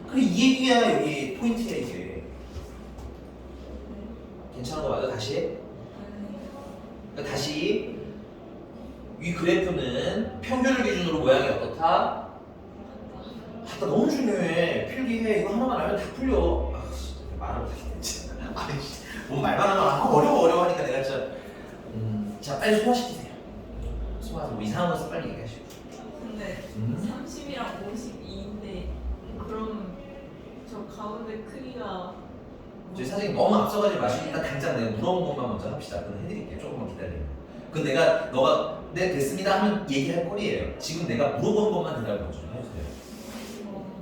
그래 이 얘기야. 여기 포인트야 이게. 괜찮은 거 맞아? 다시 해? 그러니까 다시 이 그래프는 평균을 기준으로 모양이 어떻다? 같다. 너무 중요해. 필기해. 이거 하나만 알면 다 풀려. 말을 못하겠네. 아이씨, 뭐 말만 하면 어려워하니까 내가 진짜 자 빨리 소화시키세요. 소화하고 뭐 이상한 것을 빨리 얘기하시고. 근데 30이랑 52인데 그럼 저 가운데 크기가 저희 사장님 너무 앞서가지 마시니까 당장 내가 물어본 것만 먼저 합시다. 그럼 해드릴게요. 조금만 기다리면. 그 내가 너가 네 됐습니다 하면 얘기할 꼴이에요. 지금 내가 물어보는 것만 대답을 좀 해주세요.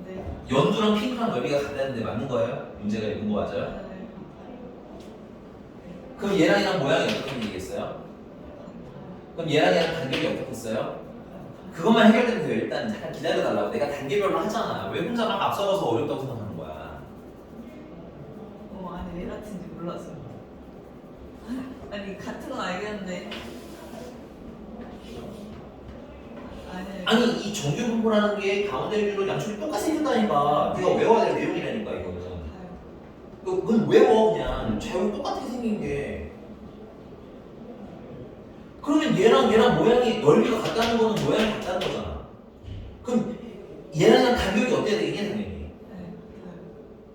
네. 연두랑 핑크랑 넓이가 같다는데 맞는 거예요? 문제가 있는 거 맞아요? 네. 그럼 얘랑 얘랑 모양이 어떻게 얘기했어요? 그럼 얘랑 얘랑 간격이 어떻게 했어요? 그것만 해결되면 돼요. 일단 잠깐 기다려달라고. 내가 단계별로 하잖아. 왜 혼자 막 앞서가서 어렵다고 생각하는 거야? 아니 왜 같은지 몰라서. 아니 같은 건 알겠는데. 아니 이 정규 분포라는 게 가운데 비율로 양쪽이 똑같이 생긴다니까. 네가 외워야 될 내용이라니까 이거는. 그건 외워 그냥. 좌우 똑같게 생긴 게. 그러면 얘랑 얘랑 모양이 넓이가 같다는 거는 모양이 같다는 거잖아. 그럼 얘랑 간격이 어때야 되겠냐 당연히.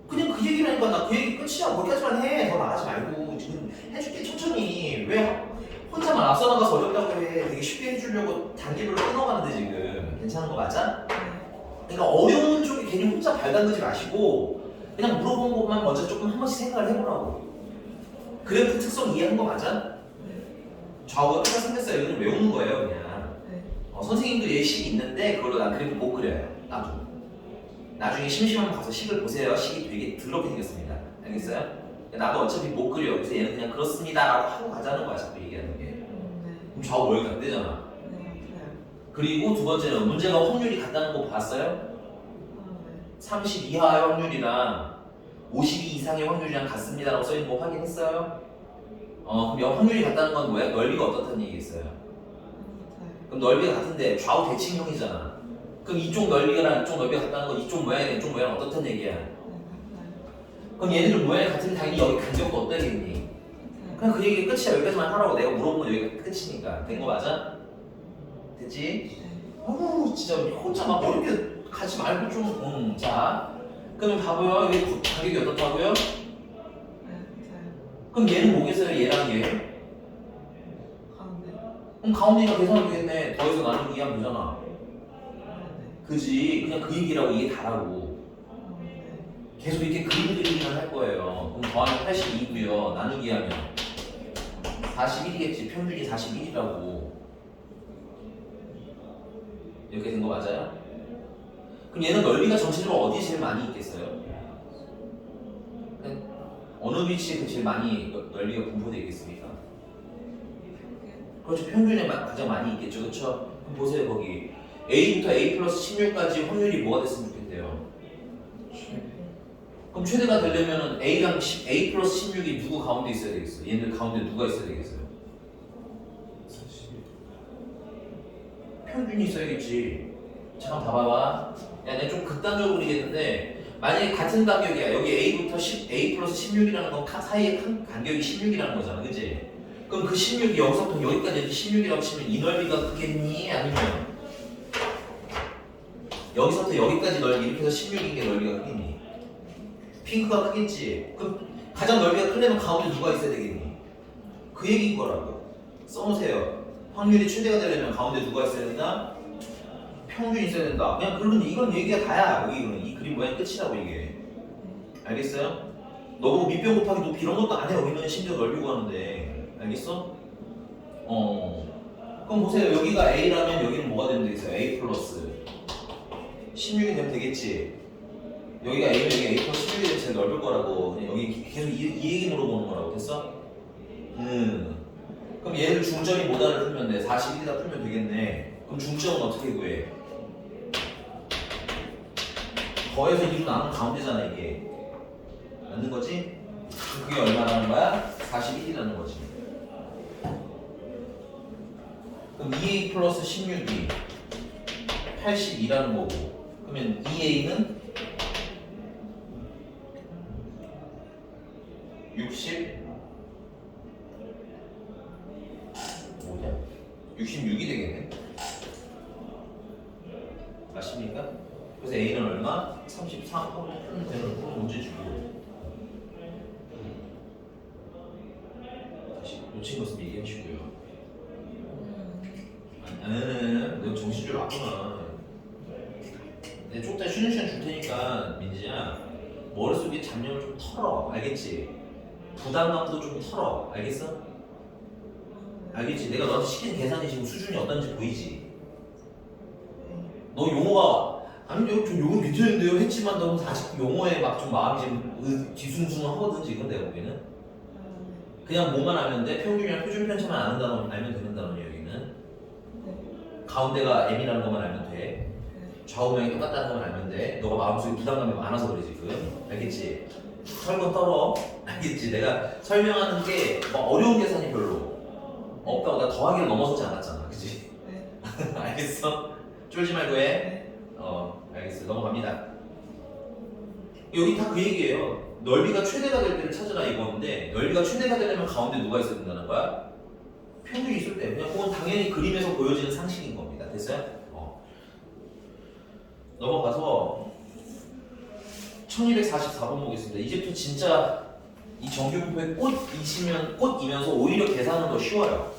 그냥 그 얘기라니까. 나 그 얘기 끝이야. 거기까지만 해. 더 나가지 말고. 지금 해줄게 천천히. 왜 혼자만 앞서 나가서 어렵다고 해. 되게 쉽게 해주려고 단계별로 끊어가는데 지금. 괜찮은 거 맞아? 그러니까 어려운 쪽에 괜히 혼자 발 담그지 마시고 그냥 물어본 것만 먼저 조금 한 번씩 생각을 해보라고. 그래프 특성 이해한 거 맞아? 좌우가 똑같이 생겼어요. 이거는 외우는 거예요 그냥. 선생님도 예식이 있는데 그걸로 난 그래프 못 그려요. 나중에 심심하면 가서 식을 보세요. 식이 되게 더럽게 생겼습니다. 알겠어요? 나도 어차피 못 그려. 그래서 얘는 그냥 그렇습니다 라고 하고 가자는 거야. 자꾸 얘기하는 게. 그럼 좌우 모양이 안 되잖아. 그리고 두 번째는 문제가 확률이 같다는 거 봤어요? 30 이하의 확률이랑 52 이상의 확률이랑 같습니다 라고 써있는 거 확인했어요? 그럼 확률이 같다는 건 뭐야? 넓이가 어떻다는 얘기겠어요? 그럼 넓이가 같은데 좌우 대칭형이잖아. 그럼 이쪽 넓이랑 이쪽 넓이가 같다는 건 이쪽 모양이랑 이쪽 모양은 어떻다는 얘기야? 그럼 얘네들 모양이 같으면 당연히 여기 간격도 어떠겠니? 그냥 그 얘기 끝이야. 여기까지만 하라고. 내가 물어본 건 여기가 끝이니까. 된 거 맞아? 됐지? 어우 진짜 혼자 막 어렵게 가지 말고 좀 자 그러면 봐봐요. 여기 가격이 어떻다고요? 그럼 얘는 뭐겠어요? 얘랑 얘? 그럼 가운데가 계산하면 되겠네. 더해서 나누기 하면 되잖아. 그지? 그냥 그 얘기라고. 이게 다라고. 계속 이렇게 그림 그리기만 할 거예요. 그럼 더하면 82고요. 나누기 하면 41이겠지. 평균이 41이라고. 이렇게 된 거 맞아요? 그럼 얘는 넓이가 전체적으로 어디 제일 많이 있겠어요? 어느 위치에 제일 많이 넓이가 분포되어 있겠습니까? 그렇죠. 평균에 가장 많이 있겠죠. 그렇죠? 그럼 보세요. 거기 A부터 A 플러스 16까지 확률이 뭐가 됐으면 좋겠대요? 그럼 최대가 되려면 A랑 A 플러스 16이 누구 가운데 있어야 되겠어요? 얘네들 가운데 누가 있어야 되겠어요? 평균이 있어야겠지. 잠깐 봐봐봐. 야, 내가 좀 극단적으로 그리겠는데 만약에 같은 간격이야. 여기 A부터 A 플러스 16이라는 건 사이의 간격이 16이라는 거잖아. 그치? 그럼 그 16이 여기서부터 여기까지 이렇게 16이라고 치면 이 넓이가 크겠니? 아니면 여기서부터 여기까지 넓이 이렇게 해서 16인 게 넓이가 크겠니? 핑크가 크겠지? 그럼 가장 넓이가 크려면 가운데 누가 있어야 되겠니? 그 얘기인 거라고. 써놓으세요. 확률이 최대가 되려면 가운데 누가 있어야 되나? 평균이 있어야 된다. 그냥 그런 이건 얘기가 다야. 여기 이 그림 모양이 끝이라고 이게. 알겠어요? 너무 밑변 곱하기 높이 이런 것도 안 해. 여기는 심지어 넓이 구하는데. 알겠어? 그럼 보세요. 여기가 A라면 여기는 뭐가 되면 되겠어요? A 플러스 16이 되면 되겠지. 여기가 A면 여기 A 플러스 16이 되면 제일 넓을 거라고. 그냥 여기 계속 이 얘기 물어보는 거라고. 됐어? 그럼 얘를 중점이 뭐다를 풀면 돼. 41이다 풀면 되겠네. 그럼 중점은 어떻게 구해? 더해서 2로 나눈 가운데잖아 이게. 맞는 거지? 그게 얼마라는 거야? 41이라는 거지. 그럼 2a 플러스 16이 82라는 거고. 그러면 2a는 60 뭐냐? 66이 되겠네. 맞습니까? 그래서 A는 얼마? 33 풀면 되는 거 문제 주고. 다시 놓친 것은 얘기해 주고요. 너 정신줄 왔구나. 내가 조금 쉬는 시간 줄 테니까 민지야 머릿속에 잡념을 좀 털어. 알겠지? 부담감도 좀 털어. 알겠어? 알겠지? 내가 너한테 시키는 계산이 지금 수준이 어떤지 보이지? 너 용어가 아니요 좀 용어 괜찮은데요 했지만 너 아직 용어에 막 좀 마음이 좀 뒤숭숭하거든 지금 내가 보기에는. 그냥 뭐만 알면 돼. 평균이랑 표준 편차만 아는 단어 알면 되는 단어냐 여기는. 가운데가 m이라는 것만 알면 돼. 좌우명이 똑같다는 것만 알면 돼. 너가 마음속에 부담감이 많아서 그래 지금. 알겠지? 설거 떨어. 알겠지? 내가 설명하는 게 뭐 어려운 계산이 별로 없다고. 나 더하기를 넘어서지 않았잖아. 그치? 알겠어? 쫄지 말고 해. 알겠어. 넘어갑니다. 여기 다 그 얘기예요. 넓이가 최대가 될 때를 찾으라 이건데 넓이가 최대가 되려면 가운데 누가 있어야 된다는 거야? 평균이 있을 때. 그냥 그건 당연히 그림에서 보여지는 상식인 겁니다. 됐어요? 넘어가서 1244번 보겠습니다. 이제부터 진짜 이 정규분포의 꽃이면서 오히려 계산은 더 쉬워요.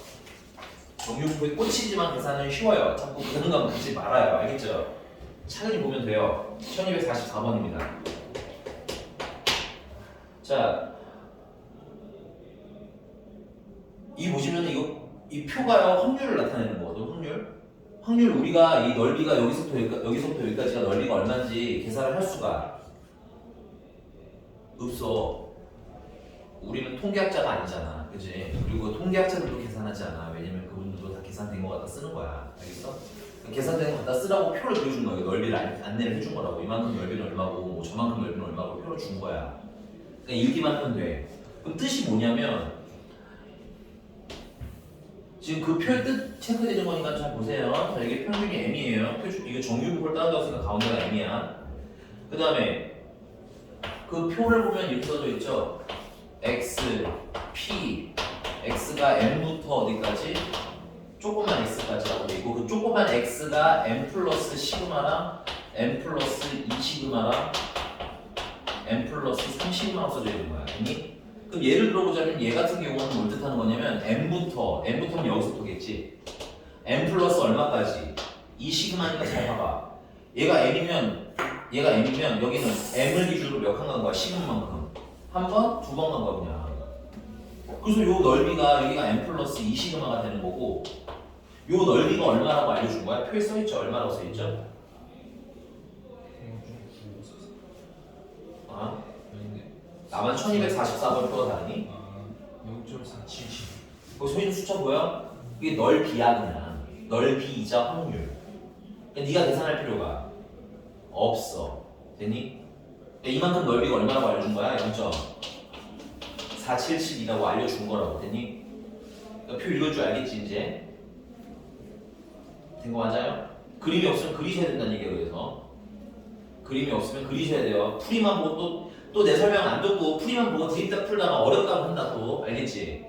정규분포의 꽃이지만 계산은 쉬워요. 자꾸 부담감 갖지 말아요. 알겠죠? 차근히 보면 돼요. 1244번입니다. 자, 이 보시면 이 표가요 확률을 나타내는 거거든. 확률 우리가 이 넓이가 여기서부터 여기까지가 넓이가 얼마인지 계산을 할 수가 없어. 우리는 통계학자가 아니잖아, 그지? 그리고 통계학자들도 계산하지 않아. 왜냐면 그분들도 다 계산된 거 갖다 쓰는 거야. 알겠어? 계산된 거 갖다 쓰라고 표를 보여준 거야. 넓이를 안내를 해준 거라고. 이만큼 넓이는 얼마고, 뭐 저만큼 넓이는 얼마고 표를 준 거야. 그러니까 읽기만 하면 돼. 그럼 뜻이 뭐냐면 지금 그 표의 뜻 체크되는 거니까 잘 보세요. 자, 이게 평균이 m이에요. 이거 정규분포를 따라잡았으니까 가운데가 m이야. 그 다음에 그 표를 보면 이렇게 써져 있죠. x, p, x가 m부터 어디까지? 조그만 x까지라고 돼 있고 그 조그만 x가 m 플러스 시그마랑 m 플러스 2 시그마랑 m 플러스 3 시그마라고 써져 있는 거야. 아니? 그럼 예를 들어보자면 얘 같은 경우는 뭘 뜻하는 거냐면 m부터는 여기서부터겠지. m 플러스 얼마까지? 2 시그마니까 잘 봐봐. 얘가 m이면 여기는 m을 기준으로 몇 칸 간 거야? 시그마만큼. 한 번? 두 번 간 거야 그냥. 그래서 요 넓이가 여기가 m 플러스 2 시그마가 되는 거고 요 넓이가 얼마라고 알려준 거야? 표에 써있죠? 얼마라고 써있죠? 아? 나만 1244번 표가 다르니? 0.477. 거기 써있는 숫자 뭐야? 이게 넓이야 그냥. 넓이이자 확률. 그러니까 네가 계산할 필요가 없어. 됐니? 이만큼 넓이가 얼마라고 알려준 거야? 0.477이라고 알려준 거라고. 됐니? 그러니까 표 읽을 줄 알겠지 이제? 된 거 맞아요? 그림이 없으면 그리셔야 된다는 얘기예요. 그래서 그림이 없으면 그리셔야 돼요. 풀이만 보고 또 내 설명 안 듣고 풀이만 보고 드립다 풀다가 어렵다고 한다 또. 알겠지?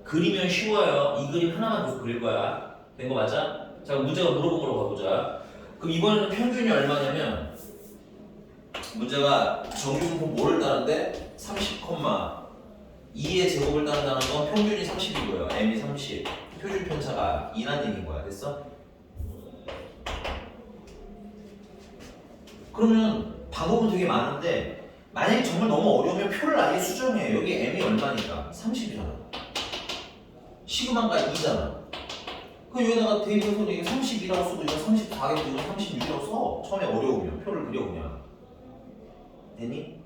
그리면 쉬워요. 이 그림 하나만 계속 그릴 거야. 된 거 맞아? 자, 문제가 물어본 걸로 가보자. 그럼 이번에는 평균이 얼마냐면 문제가 정규분포 뭐를 따는데 30,2의 제곱을 따른다는 건 평균이 30이고요. m이 30. 표준 편차가 2라는 얘기인 거야. 됐어? 그러면 방법은 되게 많은데 만약에 정말 너무 어려우면 표를 아예 수정해. 여기 m이 얼마니까? 30이잖아. 시그마가 2잖아. 그 여기다가 대입해서 이게 32라고 써도 이거 34겠고 이거 36이라고 써. 처음에 어려우면 표를 그려 그냥. 되니?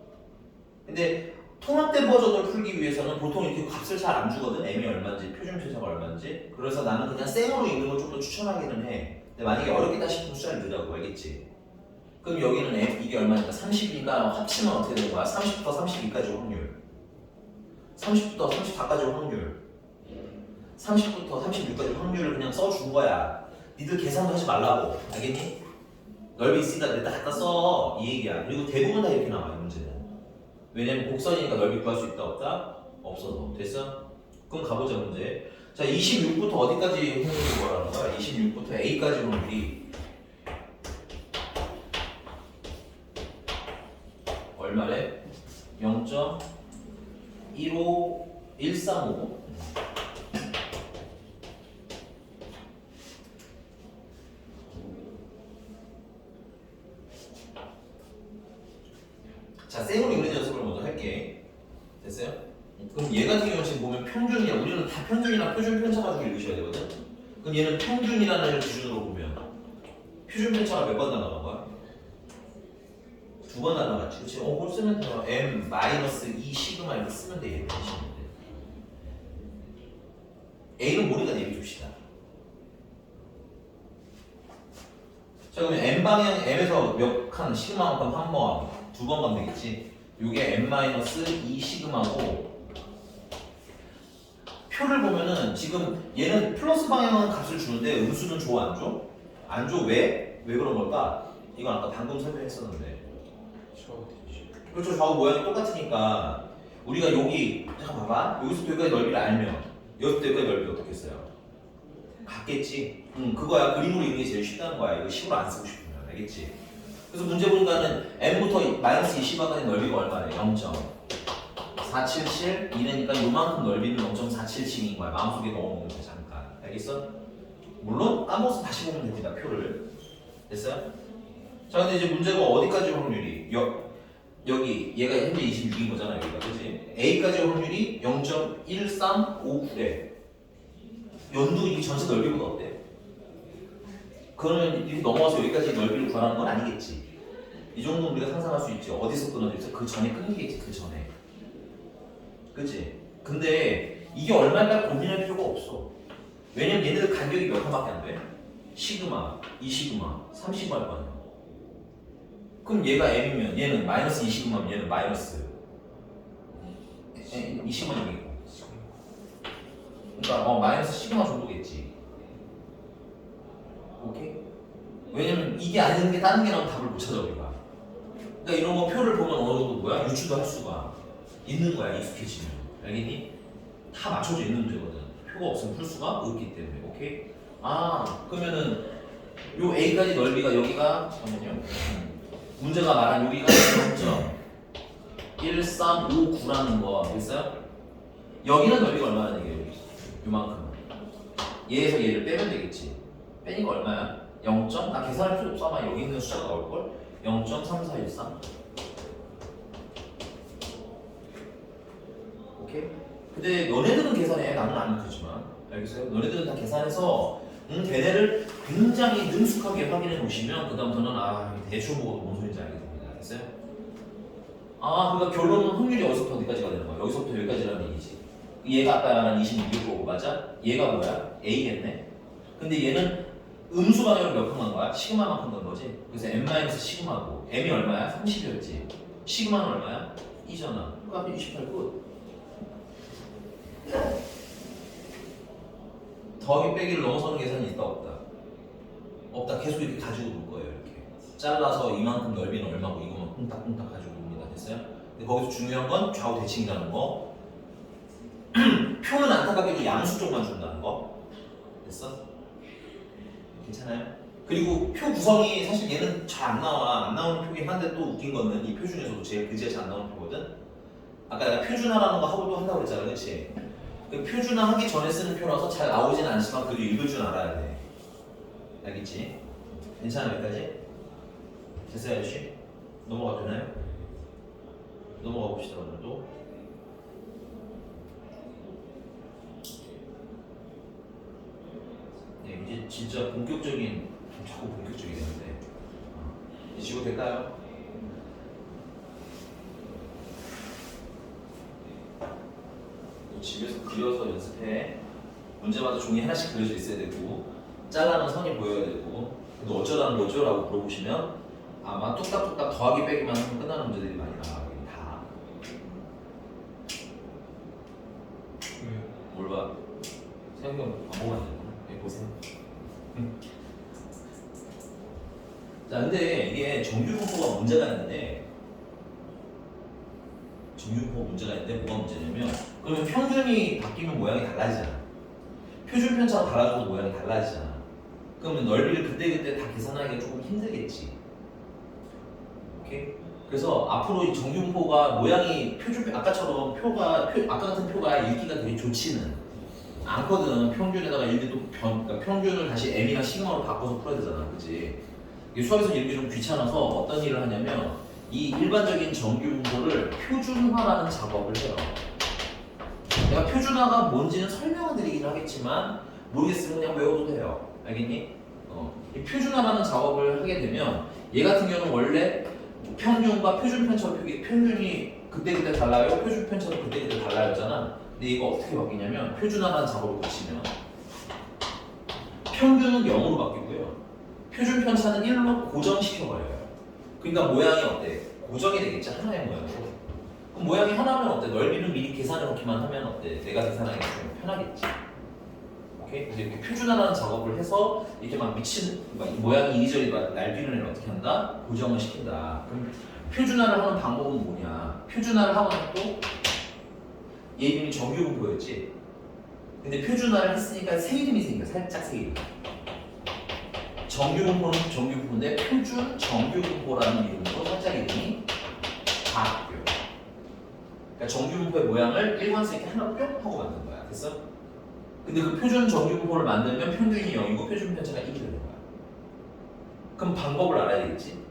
근데 통합된 버전을 풀기 위해서는 보통 이렇게 값을 잘 안 주거든. m이 얼마인지, 표준 편차가 얼마인지. 그래서 나는 그냥 생으로 읽는 걸 좀 더 추천하기는 해. 근데 만약에 어렵겠다 싶으면 숫자를 넣으라고. 알겠지? 그럼 여기는 m 이게 얼마니까? 30이니까 합치면 어떻게 되는 거야? 30부터 32까지 확률. 30부터 34까지 확률. 30부터 36까지 확률을 그냥 써준 거야. 니들 계산도 하지 말라고. 알겠니? 넓이 있으니까 내가 갖다 써. 이 얘기야. 그리고 대부분 다 이렇게 나와 이 문제는. 왜냐면 곡선이니까 넓이 구할 수 있다 없다? 없어서. 됐어? 그럼 가보자 문제. 자, 26부터 어디까지 확률이 뭐라는 거야? 26부터 A까지 확률이 얼마래? 0.15135. 자, 쌩으로 읽는 연습을 먼저 할게. 됐어요? 그럼 얘 같은 경우는 지금 보면 평균이야. 우리는 다 평균이나 표준 편차 가지고 읽으셔야 되거든. 그럼 얘는 평균이라는 기준으로 보면 표준 편차가 몇 번 날아간 거야? 2번 날아갔지. 그치? 그걸 쓰면 돼요. m-2 시그마 이렇게 쓰면 돼. 얘 대신인데. A는 모르니까 얘기 줍시다. 자, 그러면 M방향 M에서 몇 칸 시그마만큼 한 번, 2번 가면 되겠지. 요게 M-2 시그마고 표를 보면은 지금 얘는 플러스 방향은 값을 주는데 음수는 줘, 안 줘? 안 줘. 왜? 왜 그런 걸까? 이건 아까 방금 설명했었는데. 그렇죠. 좌우 모양이 똑같으니까 우리가 여기 잠깐 봐봐. 여기서부터 여기까지 넓이를 알면 여기서부터 여기까지 넓이 어떻게 써요? 같겠지. 그거야. 그림으로 읽는 게 제일 쉽다는 거야. 이거 식으로 안 쓰고 싶으면. 알겠지? 그래서 문제 보니까는 m부터 마이너스 20까지 넓이가 얼마래? 0.477 이래니까 요만큼 넓이는 0.477인 거야. 마음속에 넣어놓으면 돼. 잠깐. 알겠어? 물론 까먹어서 다시 보면 됩니다. 표를. 됐어요? 자, 근데 이제 문제가 어디까지 확률이? 여기 얘가 현재 26인 거잖아. 여기가. 그치? A까지 확률이 0.1359래. 연두 이 전체 넓이보다 어때? 그러면 이렇게 넘어와서 여기까지 넓이를 구하는 건 아니겠지. 이 정도는 우리가 상상할 수 있지. 어디서 끊어질지 그 전에 끊기겠지. 그 전에. 그치? 근데 이게 얼마일까 고민할 필요가 없어. 왜냐면 얘네들 간격이 몇 칸밖에 안 돼. 시그마, 2시그마, 3시그마일 거 아니야. 그럼 얘가 m이면 얘는 마이너스 2시그마면 얘는 마이너스 2시그마 여기고. 그러니까 마이너스 시그마 정도겠지. 오케이? 왜냐면 이게 아닌 게 다른 게 나오면 답을 못 찾아 우리가. 그러니까 이런 거 표를 보면 어느 정도 뭐야? 유추도 할 수가 있는 거야. 익숙해지면. 알겠니? 다 맞춰져 있는 문제거든. 표가 없으면 풀 수가 없기 때문에. 오케이? 그러면은 요 A까지 넓이가 여기가 잠깐만요. 문제가 말한 여기가 0.1359라는 거 됐어요? 여기는 넓이가 얼마나 되게 여기? 요만큼. 얘에서 얘를 빼면 되겠지. 빼니까 얼마야? 0. 나 계산할 필요 없어. 아마 여기 있는 숫자가 나올걸? 0.3413. 오케이? 근데 너네들은 계산해. 나는 안 그렇지만. 알겠어요? 너네들은 다 계산해서 걔네를 굉장히 능숙하게 확인해 보시면 그 다음부터는 대충 보고도 뭔 소리인지 알게 됩니다. 됐어요? 그러니까 결론은 확률이 어디서부터 어디까지가 되는 거야? 여기서부터 여기까지라는 얘기지. 얘가 아까 말한 26일 거고 맞아? 얘가 뭐야? A겠네? 근데 얘는 음수 방향으로 몇 칸 간 거야? 시그마만큼 간 거지? 그래서 m-시그마고 m이 얼마야? 30이었지? 시그마는 얼마야? 2잖아. 그러니까 앞에 28 끝. 더하기 빼기를 넘어서는 계산이 있다 없다? 없다. 계속 이렇게 가지고 놀 거예요. 이렇게 잘라서 이만큼 넓이는 얼마고 이거만 쿵딱쿵딱 가지고 놉니다. 됐어요? 근데 거기서 중요한 건 좌우 대칭이라는 거. 표는 안타깝게도 양수 쪽만 준다는 거. 됐어? 괜찮아요? 그리고 표 구성이 사실 얘는 잘 안 나와. 안 나오는 표긴 한데 또 웃긴 거는 이 표 중에서도 제일 그지가 잘 안 나오는 표거든? 아까 내가 표준화라는 거 하고 또 한다고 그랬잖아. 그치? 그 표준화 하기 전에 쓰는 표라서 잘 나오진 않지만 그래도 읽을 줄 알아야 돼. 알겠지? 괜찮아 여기까지? 됐어요 아저씨? 넘어가도 되나요? 넘어가 봅시다 오늘도. 네, 이제 진짜 본격적인 자꾸 본격적이 되는데 이제 지고 될까요? 집에서 그려서 연습해. 문제마다 종이 하나씩 그려져 있어야 되고 잘라는 선이 보여야 되고 근데 어쩌라는 거죠? 라고 물어보시면 아마 뚝딱뚝딱 더하기 빼기만 하면 끝나는 문제들이 많이 나와요. 다. 뭘 봐? 생각해보면 바보가 되구나. 여기 보세요. 자, 근데 이게 정규분포가 문제가 있는데 뭐가 문제냐면 그러면 평균이 바뀌면 모양이 달라지잖아. 표준 편차가 달라져도 모양이 달라지잖아. 그러면 넓이를 그때그때 다 계산하기가 조금 힘들겠지. 오케이? 그래서 앞으로 이 정규분포가 모양이 아까처럼 아까 같은 표가 읽기가 되게 좋지는 않거든. 평균에다가 읽기 그러니까 평균을 다시 m이나 시그마로 바꿔서 풀어야 되잖아. 그치? 이게 수학에서 읽기 좀 귀찮아서 어떤 일을 하냐면 이 일반적인 정규분포를 표준화라는 작업을 해요. 내가 표준화가 뭔지는 설명을 드리긴 하겠지만 모르겠으면 그냥 외워도 돼요. 알겠니? 이 표준화라는 작업을 하게 되면 얘 같은 경우는 원래 평균과 표준 편차 평균이 그때그때 달라요. 표준 편차도 그때그때 달라였잖아. 근데 이거 어떻게 바뀌냐면 표준화라는 작업을 거치면 평균은 0으로 바뀌고요. 표준 편차는 1로 고정시켜버려요. 그러니까 모양이 어때? 고정이 되겠지, 하나의 모양으로. 그럼 모양이 하나면 어때? 넓이는 미리 계산해 놓기만 하면 어때? 내가 계산하기 좀 편하겠지. 오케이? 그래서 이렇게 표준화라는 작업을 해서 이렇게 막 모양이 이리저리 날뛰는 애를 어떻게 한다? 고정을 시킨다. 그럼 표준화를 하는 방법은 뭐냐? 표준화를 하고 나면 또 얘 이름이 정규분포였지. 근데 표준화를 했으니까 새 이름이 생겨. 살짝 새 이름. 정규분포는 정규분포인데 표준 정규분포라는 이름으로 살짝 이름이 바뀌어. 그러니까 정규분포의 모양을 일관성 있게 하나 뿅 하고 만든 거야. 됐어? 근데 그 표준 정규분포를 만들면 평균이 0이고 표준 편차가 1이 되는 거야. 그럼 방법을 알아야 되겠지?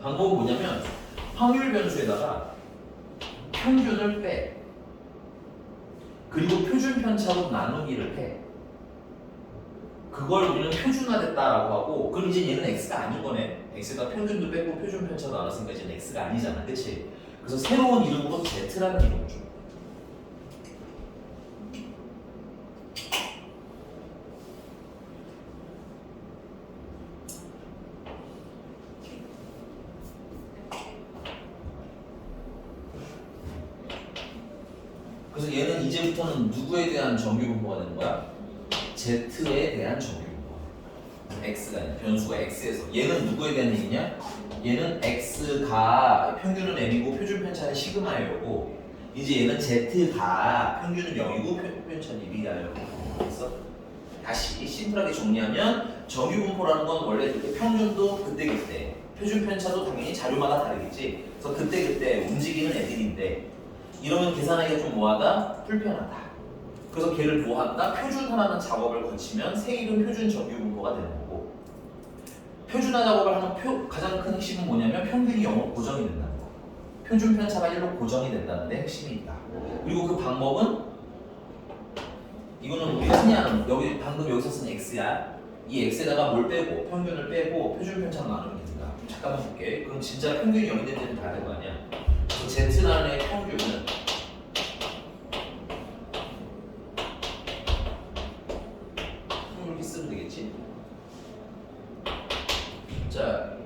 방법은 뭐냐면 확률 변수에다가 평균을 빼. 그리고 표준 편차로 나누기를 해. 그걸 우리는 표준화됐다라고 하고, 그럼 이제 얘는 x가 아닌 거네. x가 평균도 빼고 표준 편차도 나눴으니까 이제는 x가 아니잖아, 그렇지? 그래서 새로운 이름으로 z라는 이름을 줘. 그래서 얘는 이제부터는 누구에 대한 정규분포가 되는 거야? z에 대한 정규분포. x가 아니라 변수가 x에서. 얘는 누구에 대한 얘기냐? 얘는 x가 평균은 m이고 표준 편차는 시그마예요고, 이제 얘는 z가 평균은 0이고 표준 편차는 1이야요. 그래서 다시 심플하게 정리하면 정규분포라는 건 원래 평균도 그때그때, 표준 편차도 당연히 자료마다 다르겠지. 그래서 그때그때 움직이는 애들인데, 이러면 계산하기가 좀 뭐하다? 불편하다. 그래서 걔를 뭐한다? 표준화라는 작업을 거치면 새 이름 표준 정규분포가 되는 거고, 표준화 작업을 하면 가장 큰 핵심은 뭐냐면 평균이 0으로 고정이 된다는 거. 표준 편차가 1로 고정이 된다는 데 핵심이 있다. 그리고 그 방법은 이거는 우리가 흔히 하는, 방금 여기서 쓴 x야. 이 x에다가 뭘 빼고 평균을 빼고 표준 편차로 나누면 된다. 잠깐만 볼게. 그럼 진짜 평균이 0이 되는 데는 다 된 거 아니야? Z란의 평균은 이렇게 쓰면 되겠지? 자,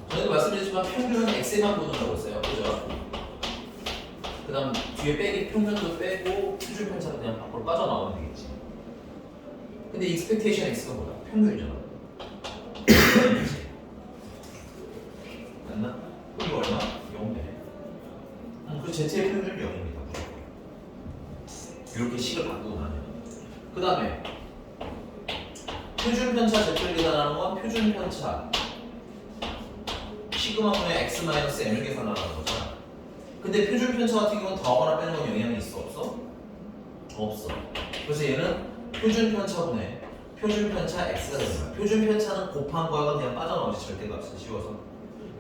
전에도 말씀드렸지만 평균은 X에만 보는다고 했어요. 그죠? 그 다음 뒤에 빼기 평균도 빼고 표준 편차로 그냥 밖으로 빠져나오면 되겠지. 근데 expectation X가 뭐야? 평균이잖아. 맞나? 그럼 이거 얼마? 0네. 그 Z의 평균은 0입니다. 이렇게 식을 바꾸고 나면. 그 다음에 표준 편차 Z를 계산하는 건 표준 편차 시그마분의 x 마이너스 m을 계산하는 거잖아. 근데 표준 편차 같은 경우는 더하거나 빼는 건 영향이 있어? 없어? 없어. 그래서 얘는 표준 편차분의 표준 편차 x가 되는 거야. 표준 편차는 곱한 거가 그냥 빠져나오지, 절대값은 씌워서.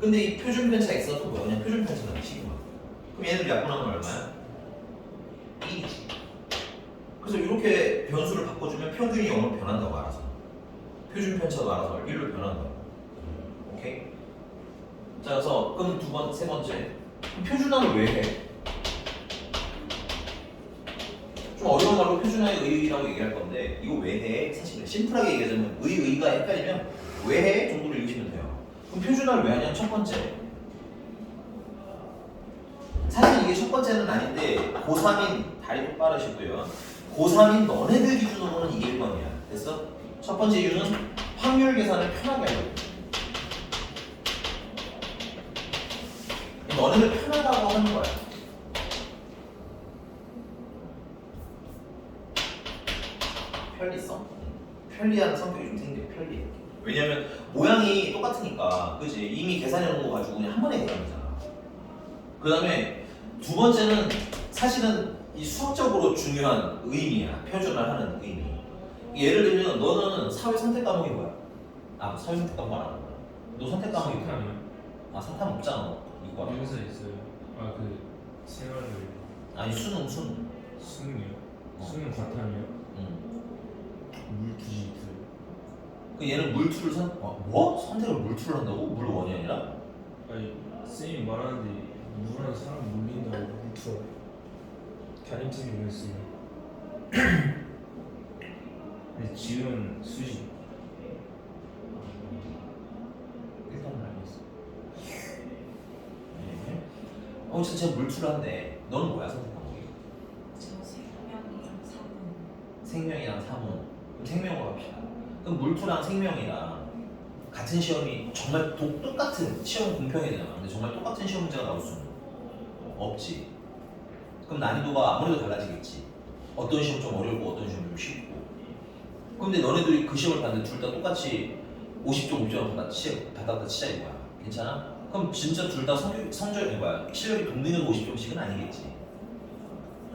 근데 이 표준 편차 x가 또 뭐야? 그냥 표준 편차는 시그마. 그럼 얘네들 약분하면 얼마야? 1이지. 그래서 이렇게 변수를 바꿔주면 평균이 0으로 변한다고 알아서. 표준 편차도 알아서 1로 변한다고. 오케이? 자, 그래서 그럼 세 번째. 표준화를 왜 해? 좀 어려운 말로 표준화의 의의라고 얘기할 건데 이거 왜 해? 사실 심플하게 얘기하자면 의의가 헷갈리면 왜 해? 정도로 읽으시면 돼요. 그럼 표준화를 왜 하냐면 첫 번째. 사실 이게 첫 번째는 아닌데 고3인 다리 똑바르시고요. 고3인 너네들 기준으로는 이게 1번이야. 됐어? 첫 번째 이유는 확률 계산을 편하게 하려고. 너네들 편하다고 하는 거야. 편리성? 편리한 성격이 좀 생겨. 편리해. 왜냐면 모양이 똑같으니까, 그지? 이미 계산해 놓은 거 가지고 그냥 한 번에 계산이잖아. 그 다음에 두 번째는 사실은 이 수학적으로 중요한 의미야. 표준화하는 의미. 예를 들면 너는 사회 선택 과목이 뭐야? 사회 선택 과목 안 하는 거야. 너 선택 과목이 사탐이요? 아 사탐 없잖아 너. 이거랑. 여기서 있어요. 아 그 생활을 아니 수능. 수능이요? 어. 수능 과탐이요? 응. 물 뒤집기. 그 얘는 물투를 뭐? 선택을 물투를 한다고? 물 원이 아니라? 아니 쌤이 말하는데 물은 사람 물린다고 물투 가림집이 뭐였어요? 근데 지금 수지. 일단은 알겠어. 네. 어쨌든 제가 물투를 한대. 너는 뭐야 선택 과목이? 저 생명이랑 사분. 생명이랑 사문. 그럼 생명으로 합시다. 그럼 물투랑 생명이랑 같은 시험이 정말 똑같은 시험 공평해야 되나? 근데 정말 똑같은 시험 문제가 나올 수는 없지. 그럼 난이도가 아무래도 달라지겠지. 어떤 시험 좀 어렵고 어떤 시험 좀 쉽고. 근데 너네들이 그 시험을 봤는데 둘 다 똑같이 50점 50점 받았다 치자 이거야. 괜찮아? 그럼 진짜 둘 다 성적이 뭐야? 실력이 동등한 50점씩은 아니겠지.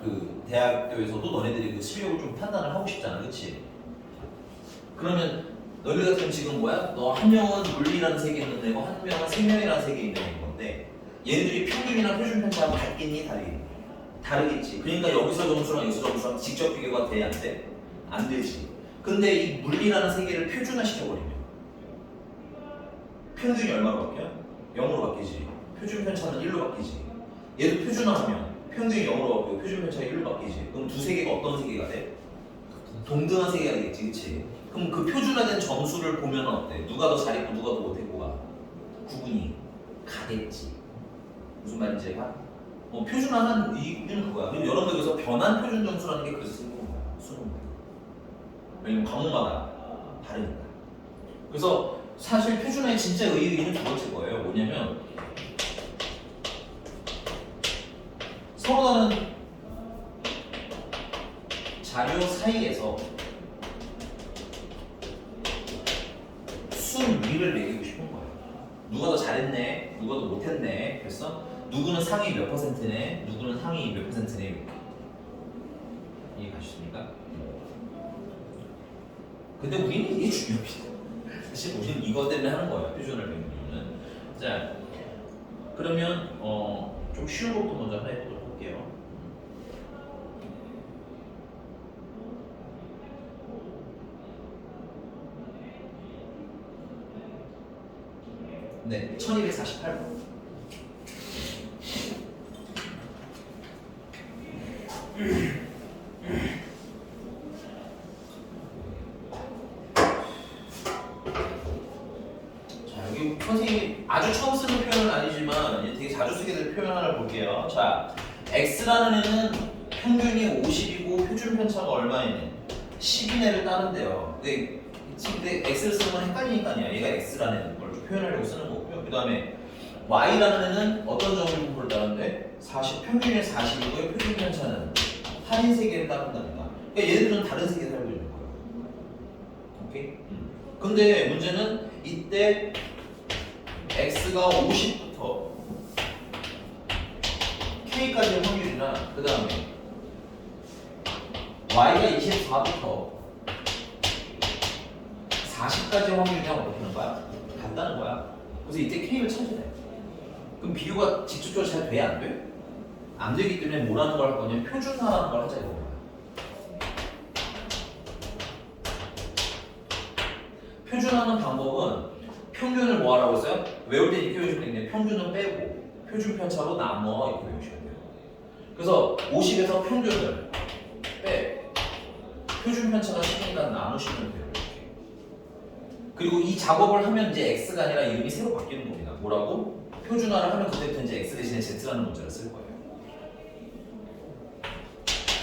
그 대학교에서도 너네들이 그 실력을 좀 판단을 하고 싶잖아, 그렇지? 그러면 너희들 같은 지금 뭐야? 너 한 명은 물리라는 세계에 있는 애고 한 명은 생명이라는 세계에 있는 애인 건데 얘네들이 평균이나 표준 편차가 같겠니? 다르겠지. 그러니까 여기서 점수랑 여기서 점수랑 직접 비교가 돼? 안 돼? 안 되지. 근데 이 물리라는 세계를 표준화 시켜버리면 평균이 얼마로 바뀌어? 0으로 바뀌지. 표준 편차는 1로 바뀌지. 얘도 표준화하면 평균이 0으로 바뀌고 표준 편차가 1로 바뀌지. 그럼 두 세계가 어떤 세계가 돼? 동등한 세계가 되겠지, 그치? 그럼 그 표준화된 점수를 보면 어때? 누가 더 잘했고 누가 더 못했고가 구분이 가겠지. 무슨 말인지 알까? 표준화한 이유는 그거야. 그리고 여러분들께서 변환 표준 점수라는 게 그래서 생긴 거야. 수능. 왜냐면 과목마다 다르니까. 그래서 사실 표준화의 진짜 의의는 두 번째 거예요. 뭐냐면 서로 다른 자료 사이에서 순위를 매기고 싶은 거예요. 누가 더 잘했네, 누가 더 못했네. 그래서 누구는 상위 몇 %네, 누구는 상위 몇 %네. 이해가셨습니까? 근데 우리는 이게 중요합니다. 사실 우리는 이거 때문에 하는 거예요. 표준을 매기는 이유는. 자, 그러면 좀 쉬운 것부터 먼저 하나 해보도록 할게요. 네, 1248번. 자, 여기 선생님이 아주 처음 쓰는 표현은 아니지만 이제 되게 자주 쓰게 될 표현 하나를 볼게요. 자, x라는 애는 평균이 50이고 표준 편차가 얼마이네? 10이네를 따른대요. 근데 x를 쓰면 헷갈리니까요. 얘가 x라는 걸 표현하려고 쓰는 거고요. 그 다음에 y라는 애는 어떤 점을 따르는데 40, 평균이 40이고요. 표준 편차는 할인 세계를 따른다니까. 그러니까 얘네들은 다른 세계에 살고 있는 거예요. 오케이? 근데 문제는 이때 x가 50부터 k까지의 확률이나 그 다음에 y가 24부터 40까지의 확률이랑 어떻게 하는 거야? 같다는 거야. 그래서 이때 k를 찾으래. 그럼 비교가 직접적으로 잘 돼? 안 돼? 안 되기 때문에 뭐라는 걸 할 거냐면 표준화라는 걸 하자 이거야. 표준화하는 방법은 평균을 뭐 하라고 했어요? 외울 때 이렇게 외우시면 되겠네. 평균은 빼고 표준 편차로 나눠 이렇게 외우셔야 돼요. 그래서 50에서 평균을 빼 표준 편차가 10이니까 나누시면 돼요. 이렇게. 그리고 이 작업을 하면 이제 x가 아니라 이름이 새로 바뀌는 겁니다. 뭐라고? 표준화를 하면 그때부터 이제 x 대신에 z라는 문자를 쓸 거예요.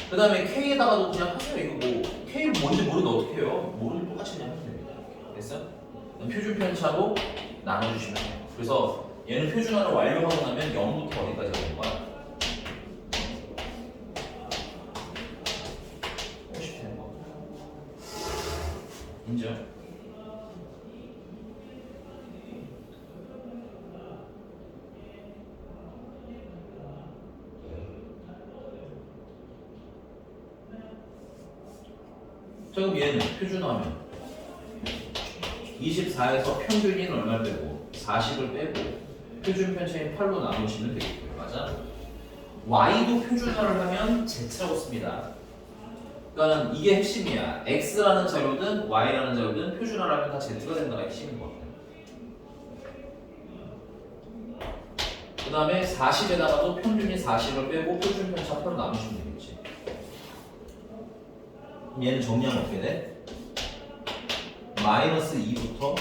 그 다음에 k에다가도 그냥 하세요. 이거 뭐 k 뭔지 모르는데 어떻게 해요? 모르면 똑같이 그냥 하면 됩니다. 됐어? 표준 편차로 나눠주시면 돼요. 그래서 얘는 표준화를 완료하고 나면 0부터 어디까지 가는 거야? 50 되는 거. 인정? 자, 그럼 얘는 표준화하면 24에서 평균인 얼마를 빼고 40을 빼고 표준 편차인 8로 나누시면 되겠고요. 맞아? y도 표준화를 하면 z라고 씁니다. 그러니까 이게 핵심이야. x라는 자료든 y라는 자료든 표준화를 하면 다 z가 된다가 핵심인 것 같아요. 그 다음에 40에다가도 평균이 40을 빼고 표준 편차 8로 나누시면 되겠지. 그럼 얘는 정리하면 어떻게 돼? 마이너스 2부터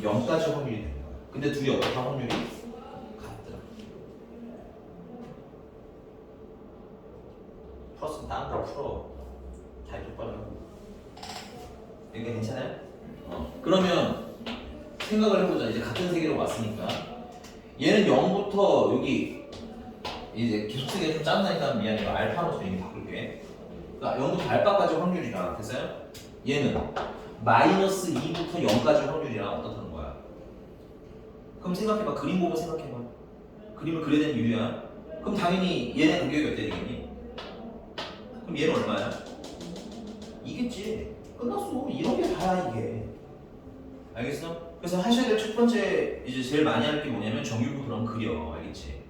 0까지 확률이 되는 거야. 근데 둘이 어떻다 확률이? 같더라. 풀었으면 다른 걸 풀어. 잘 똑바로 하고. 이게 괜찮아요? 그러면 생각을 해보자. 이제 같은 세계로 왔으니까 얘는 0부터 여기 이제 계속 쓰기가 좀 짜증나니까 미안해요. 알파로 이렇게 바꿀게. 그러니까 0부터 알파까지 확률이랑 됐어요? 얘는 마이너스 2부터 0까지 확률이랑 어떻다는 거야? 그럼 생각해봐. 그림 보고 생각해봐. 그림을 그려야 되는 이유야. 그럼 당연히 얘네 간격이 어때야 되겠니? 그럼 얘는 얼마야? 이겠지. 끝났어. 이런 게 다야 이게. 알겠어? 그래서 하셔야 될 첫 번째 이제 제일 많이 할 게 뭐냐면 정규부 그럼 그려. 알겠지?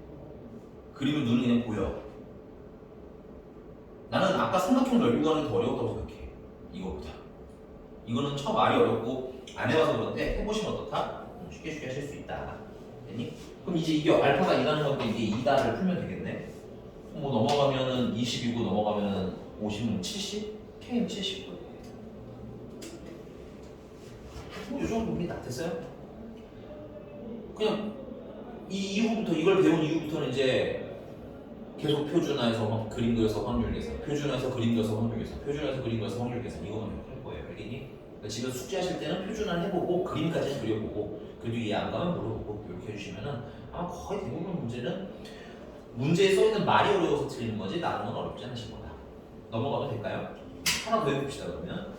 그림을 눈이 그냥 보여. 나는 아까 삼각형 넓이고 하는 게 더 어려웠다고 생각해. 이거보다. 이거는 처음 말이 어렵고 안 해봐서 그런데 해보시면 어떻다? 쉽게 하실 수 있다. 됐니? 그럼 이제 이게 알파가 2라는 건데 이게 2다를 풀면 되겠네. 뭐 넘어가면은 20이고 넘어가면은 50은 70? K는 70. 이 정도입니다. 됐어요? 그냥 이 이후부터 이걸 배운 이후부터는 이제 계속 표준화해서 그림 그려서 확률 계산, 표준화해서 그림 그려서 확률 계산, 표준화해서 그림 그려서 확률 계산 이거만 할 거예요. 알겠니? 그러니까 집에서 숙제하실 때는 표준화 해보고 그림까지 그려보고 그래도 이해 안 가면 물어보고 이렇게 해주시면은 아마 거의 대부분 문제는 문제에 써있는 말이 어려워서 틀리는 거지 나는 건 어렵지 않으실 거다. 넘어가도 될까요? 하나 더 해봅시다 그러면.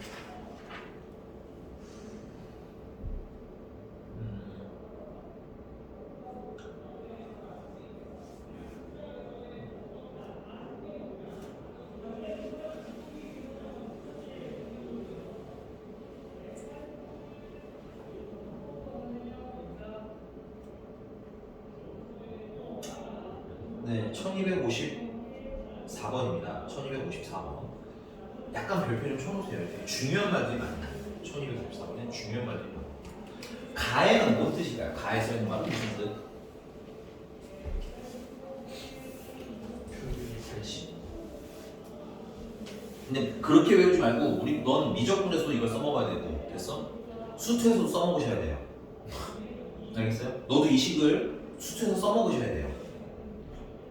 네, 1254번입니다. 1254번. 약간 별표 좀 쳐놓으세요. 되게 중요한 말들이 많아요. 1254번에 중요한 말들이 많아요. 가에는 뭔 뜻일까요? 가에 써있는 말은 무슨 뜻? 표준이 80. 근데 그렇게 외우지 말고 넌 미적분에서도 이걸 써먹어야 되고 됐어? 수투에서도 써먹으셔야 돼요. 알겠어요? 너도 이 식을 수투에서 써먹으셔야 돼요.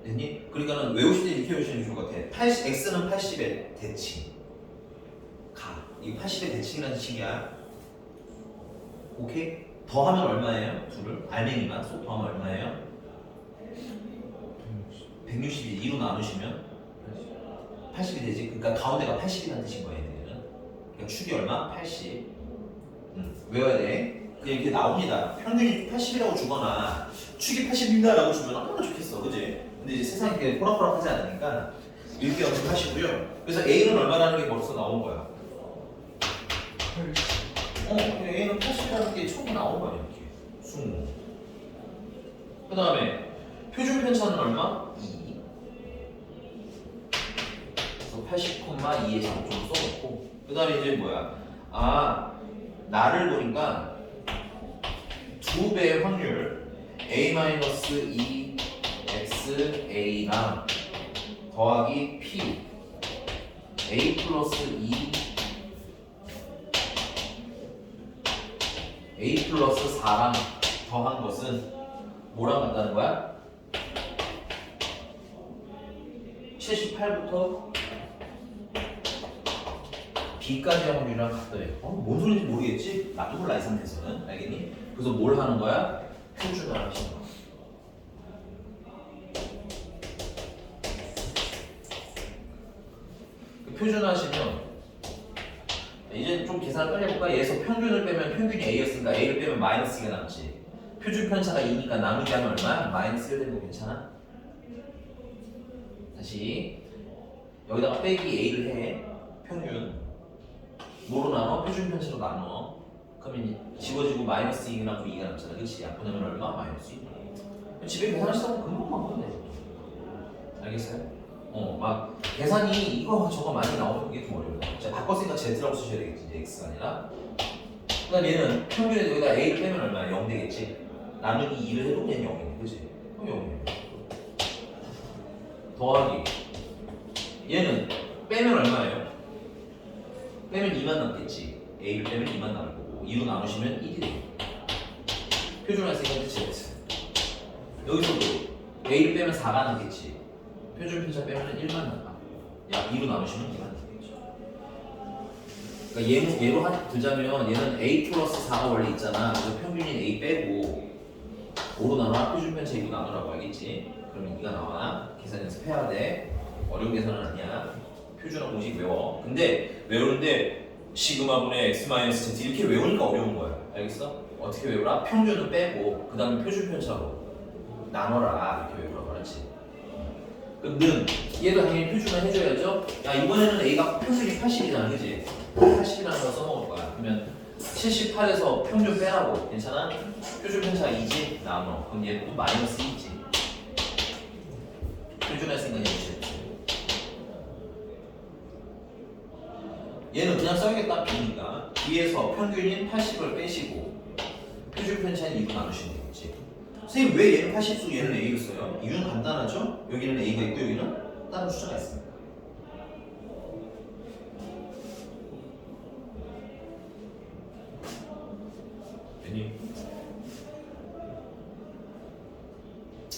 됐니? 그러니까는 외우실 때 이렇게 외우시는 게 좋을 것 같아. x는 80의 대칭. 이거 80의 대칭이라는 식이야. 오케이? 더하면 얼마예요? 둘을? 알맹이만 쏙 더하면 얼마예요? 160이 2로 나누시면 80이 되지. 그러니까 가운데가 80이라는 뜻인 거예요. 얘는. 그러니까 축이 얼마? 80. 외워야 돼. 그냥 이렇게 나옵니다. 평균이 80이라고 주거나 축이 80입니다라고 주면 얼마나 좋겠어, 그지? 근데 이제 세상이 이렇게 호락호락하지 않으니까 이렇게 연습하시고요. 그래서 A는 얼마라는 게 벌써 나온 거야. A는 80이라는 게 처음 나온 거야 이렇게. 20. 그 다음에 표준 편차는 얼마? 2. 그래서 80,2의 장점을 써놓고 그 다음에 이제 뭐야? 나를 보니까 2배의 확률 A-2 XA랑 더하기 P A 플러스 2 A 플러스 4랑 더한 것은 뭐랑 같다는 거야? 78부터 B까지의 확률이랑 같더래. 뭔 소리인지 모르겠지? 나도 몰라 이 상태에서는. 알겠니? 그래서 뭘 하는 거야? 표준화를 하시는 거야. 표준화하시면 이제 좀 계산을 빨리 해볼까? 얘에서 평균을 빼면 평균이 A였으니까 A를 빼면 마이너스 2가 남지. 표준 편차가 2니까 나누기 하면 얼마야? 마이너스 1 되는 거 괜찮아? 다시 여기다가 빼기 A를 해. 평균 뭐로 나눠? 표준 편차로 나눠. 그러면 지워지고 마이너스 2가 남고 2가 남잖아. 그치? 약분하면 얼마? 마이너스 2. 집에 계산하시다 보면 금방 바꾸면 돼. 알겠어요? 막 계산이 이거 저거 많이 나오면 이게 좀 어려워요. 자, 바꿨으니까 Z라고 쓰셔야 되겠지. 이제 X가 아니라. 그 다음 얘는 평균에 여기다 A 빼면 얼마야? 0 되겠지? 나누기 2를 해도 얘는 0이네. 그치? 그럼 0이네. 더하기. 얘는 빼면 얼마예요? 빼면 2만 남겠지. A를 빼면 2만 남을 거고 2로 나누시면 1이 되겠고 표준화했으니까 Z. 여기서도 A를 빼면 4가 남겠지. 표준 편차 빼면 1만 남아. 야, 2로 나누시면 2만 남겠죠. 그러니까 예로 들자면 얘는 A 플러스 4가 원래 있잖아. 그래서 평균인 A 빼고 5로 나눠 표준 편차 2로 나누라고 알겠지? 그러면 2가 나와. 계산 연습해야 돼. 어려운 계산은 아니야. 표준화 공식 외워. 근데 외우는데 시그마분의 x 마이너스 z 이렇게 외우니까 어려운 거야. 알겠어? 어떻게 외우라? 평균은 빼고 그 다음에 표준 편차로 나눠라. 이렇게 외우라고 그렇지. 그럼 는 얘도 당연히 표준화 해줘야죠. 야, 이번에는 A가 평균이 80이잖아. 그지? 80이라는 거 써먹을 거야. 그러면 78에서 평균 빼라고. 괜찮아? 표준 편차 2지? 나눠. 그럼 얘는 또 마이너스 2지. 표준화했으니까 얘는 얘는 그냥 써야겠다. B니까 B에서 평균인 80을 빼시고 표준 편차는 2로 나누시면 되겠지. 선생님 왜 얘는 80수 얘는 A를 써요? 이유는 간단하죠? 여기는 A가 있고 여기는 다른 숫자가 있습니다. 괜히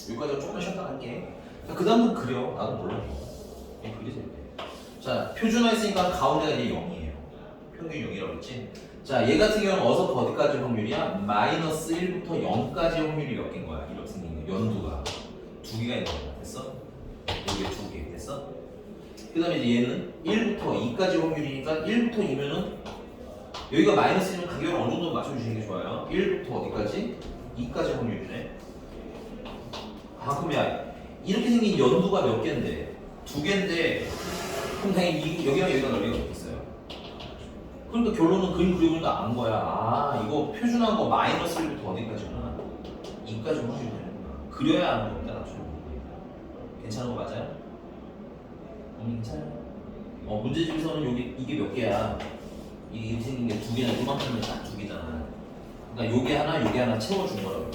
여기까지 조금만 쉬었다 갈게. 그 다음은 그려. 나도 몰라. 그리세요. 자, 표준화했으니까 가운데가 이제 0이에요. 평균 0이라고 했지. 자, 얘 같은 경우는 어서부터 어디까지 확률이야? 마이너스 1부터 0까지 확률이 몇 개인 거야? 이렇게 생긴 거. 연두가 두 개가 있는 거야. 됐어? 여기 두 개. 됐어? 그 다음에 이제 얘는 1부터 2까지 확률이니까 1부터 2면은 여기가 마이너스 1이면 가격을 어느 정도 맞춰주시는 게 좋아요. 1부터 어디까지? 2까지 확률이네. 아, 그럼 야, 이렇게 생긴 연두가 몇 개인데? 두 개인데 그럼 당연히 여기랑 여기가 넓이가 있어요. 그러니까 결론은 그림 그리고니까 안 거야. 아, 이거 표준한 거 마이너스 1부터 어디까지구나? 2까지 확률이 되는구나. 그려야 하는 겁니다. 나중에. 괜찮은 거 맞아요? 괜찮아요. 문제집에서는 이게 몇 개야? 이게 이렇게 생긴 게 두 개나 이만큼은 딱 두 개잖아. 그러니까 요게 하나 채워준 거라고.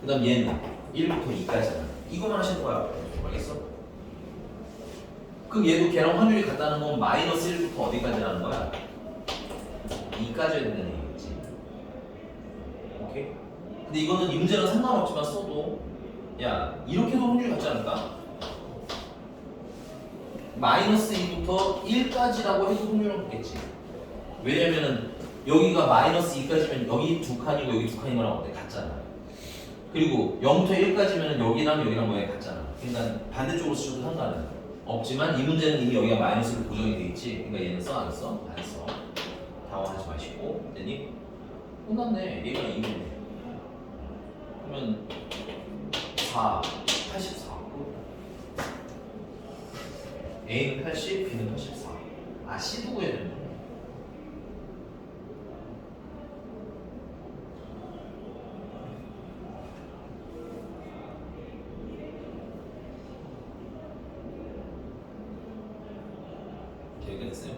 그 다음 얘는 1부터 2까지잖아. 이거만 하시는 거야. 알겠어? 그럼 얘도 걔랑 확률이 같다는 건 마이너스 1부터 어디까지라는 거야? 2까지 해야 된다는 얘기겠지. 오케이? 근데 이거는 이 문제랑 상관없지만 써도 야, 이렇게도 확률이 같지 않을까? 마이너스 2부터 1까지라고 해도 확률은 같겠지. 왜냐면은 여기가 마이너스 2까지면 여기 두 칸이고 여기 두 칸인 거랑 어때? 같잖아. 그리고 0부터 1까지면 여기랑 뭐야 같잖아. 그러니까 반대쪽으로 쓰셔도 상관은 없지만 이 문제는 이미 여기가 마이너스로 고정이 돼 있지. 그러니까 얘는 써? 안 써? 안 써. 당황하지 마시고. 됐니? 끝났네. 얘가 2네. 그러면 4, 84. A는 80, B는 84. 아, C도 구해야 되는 됐어요.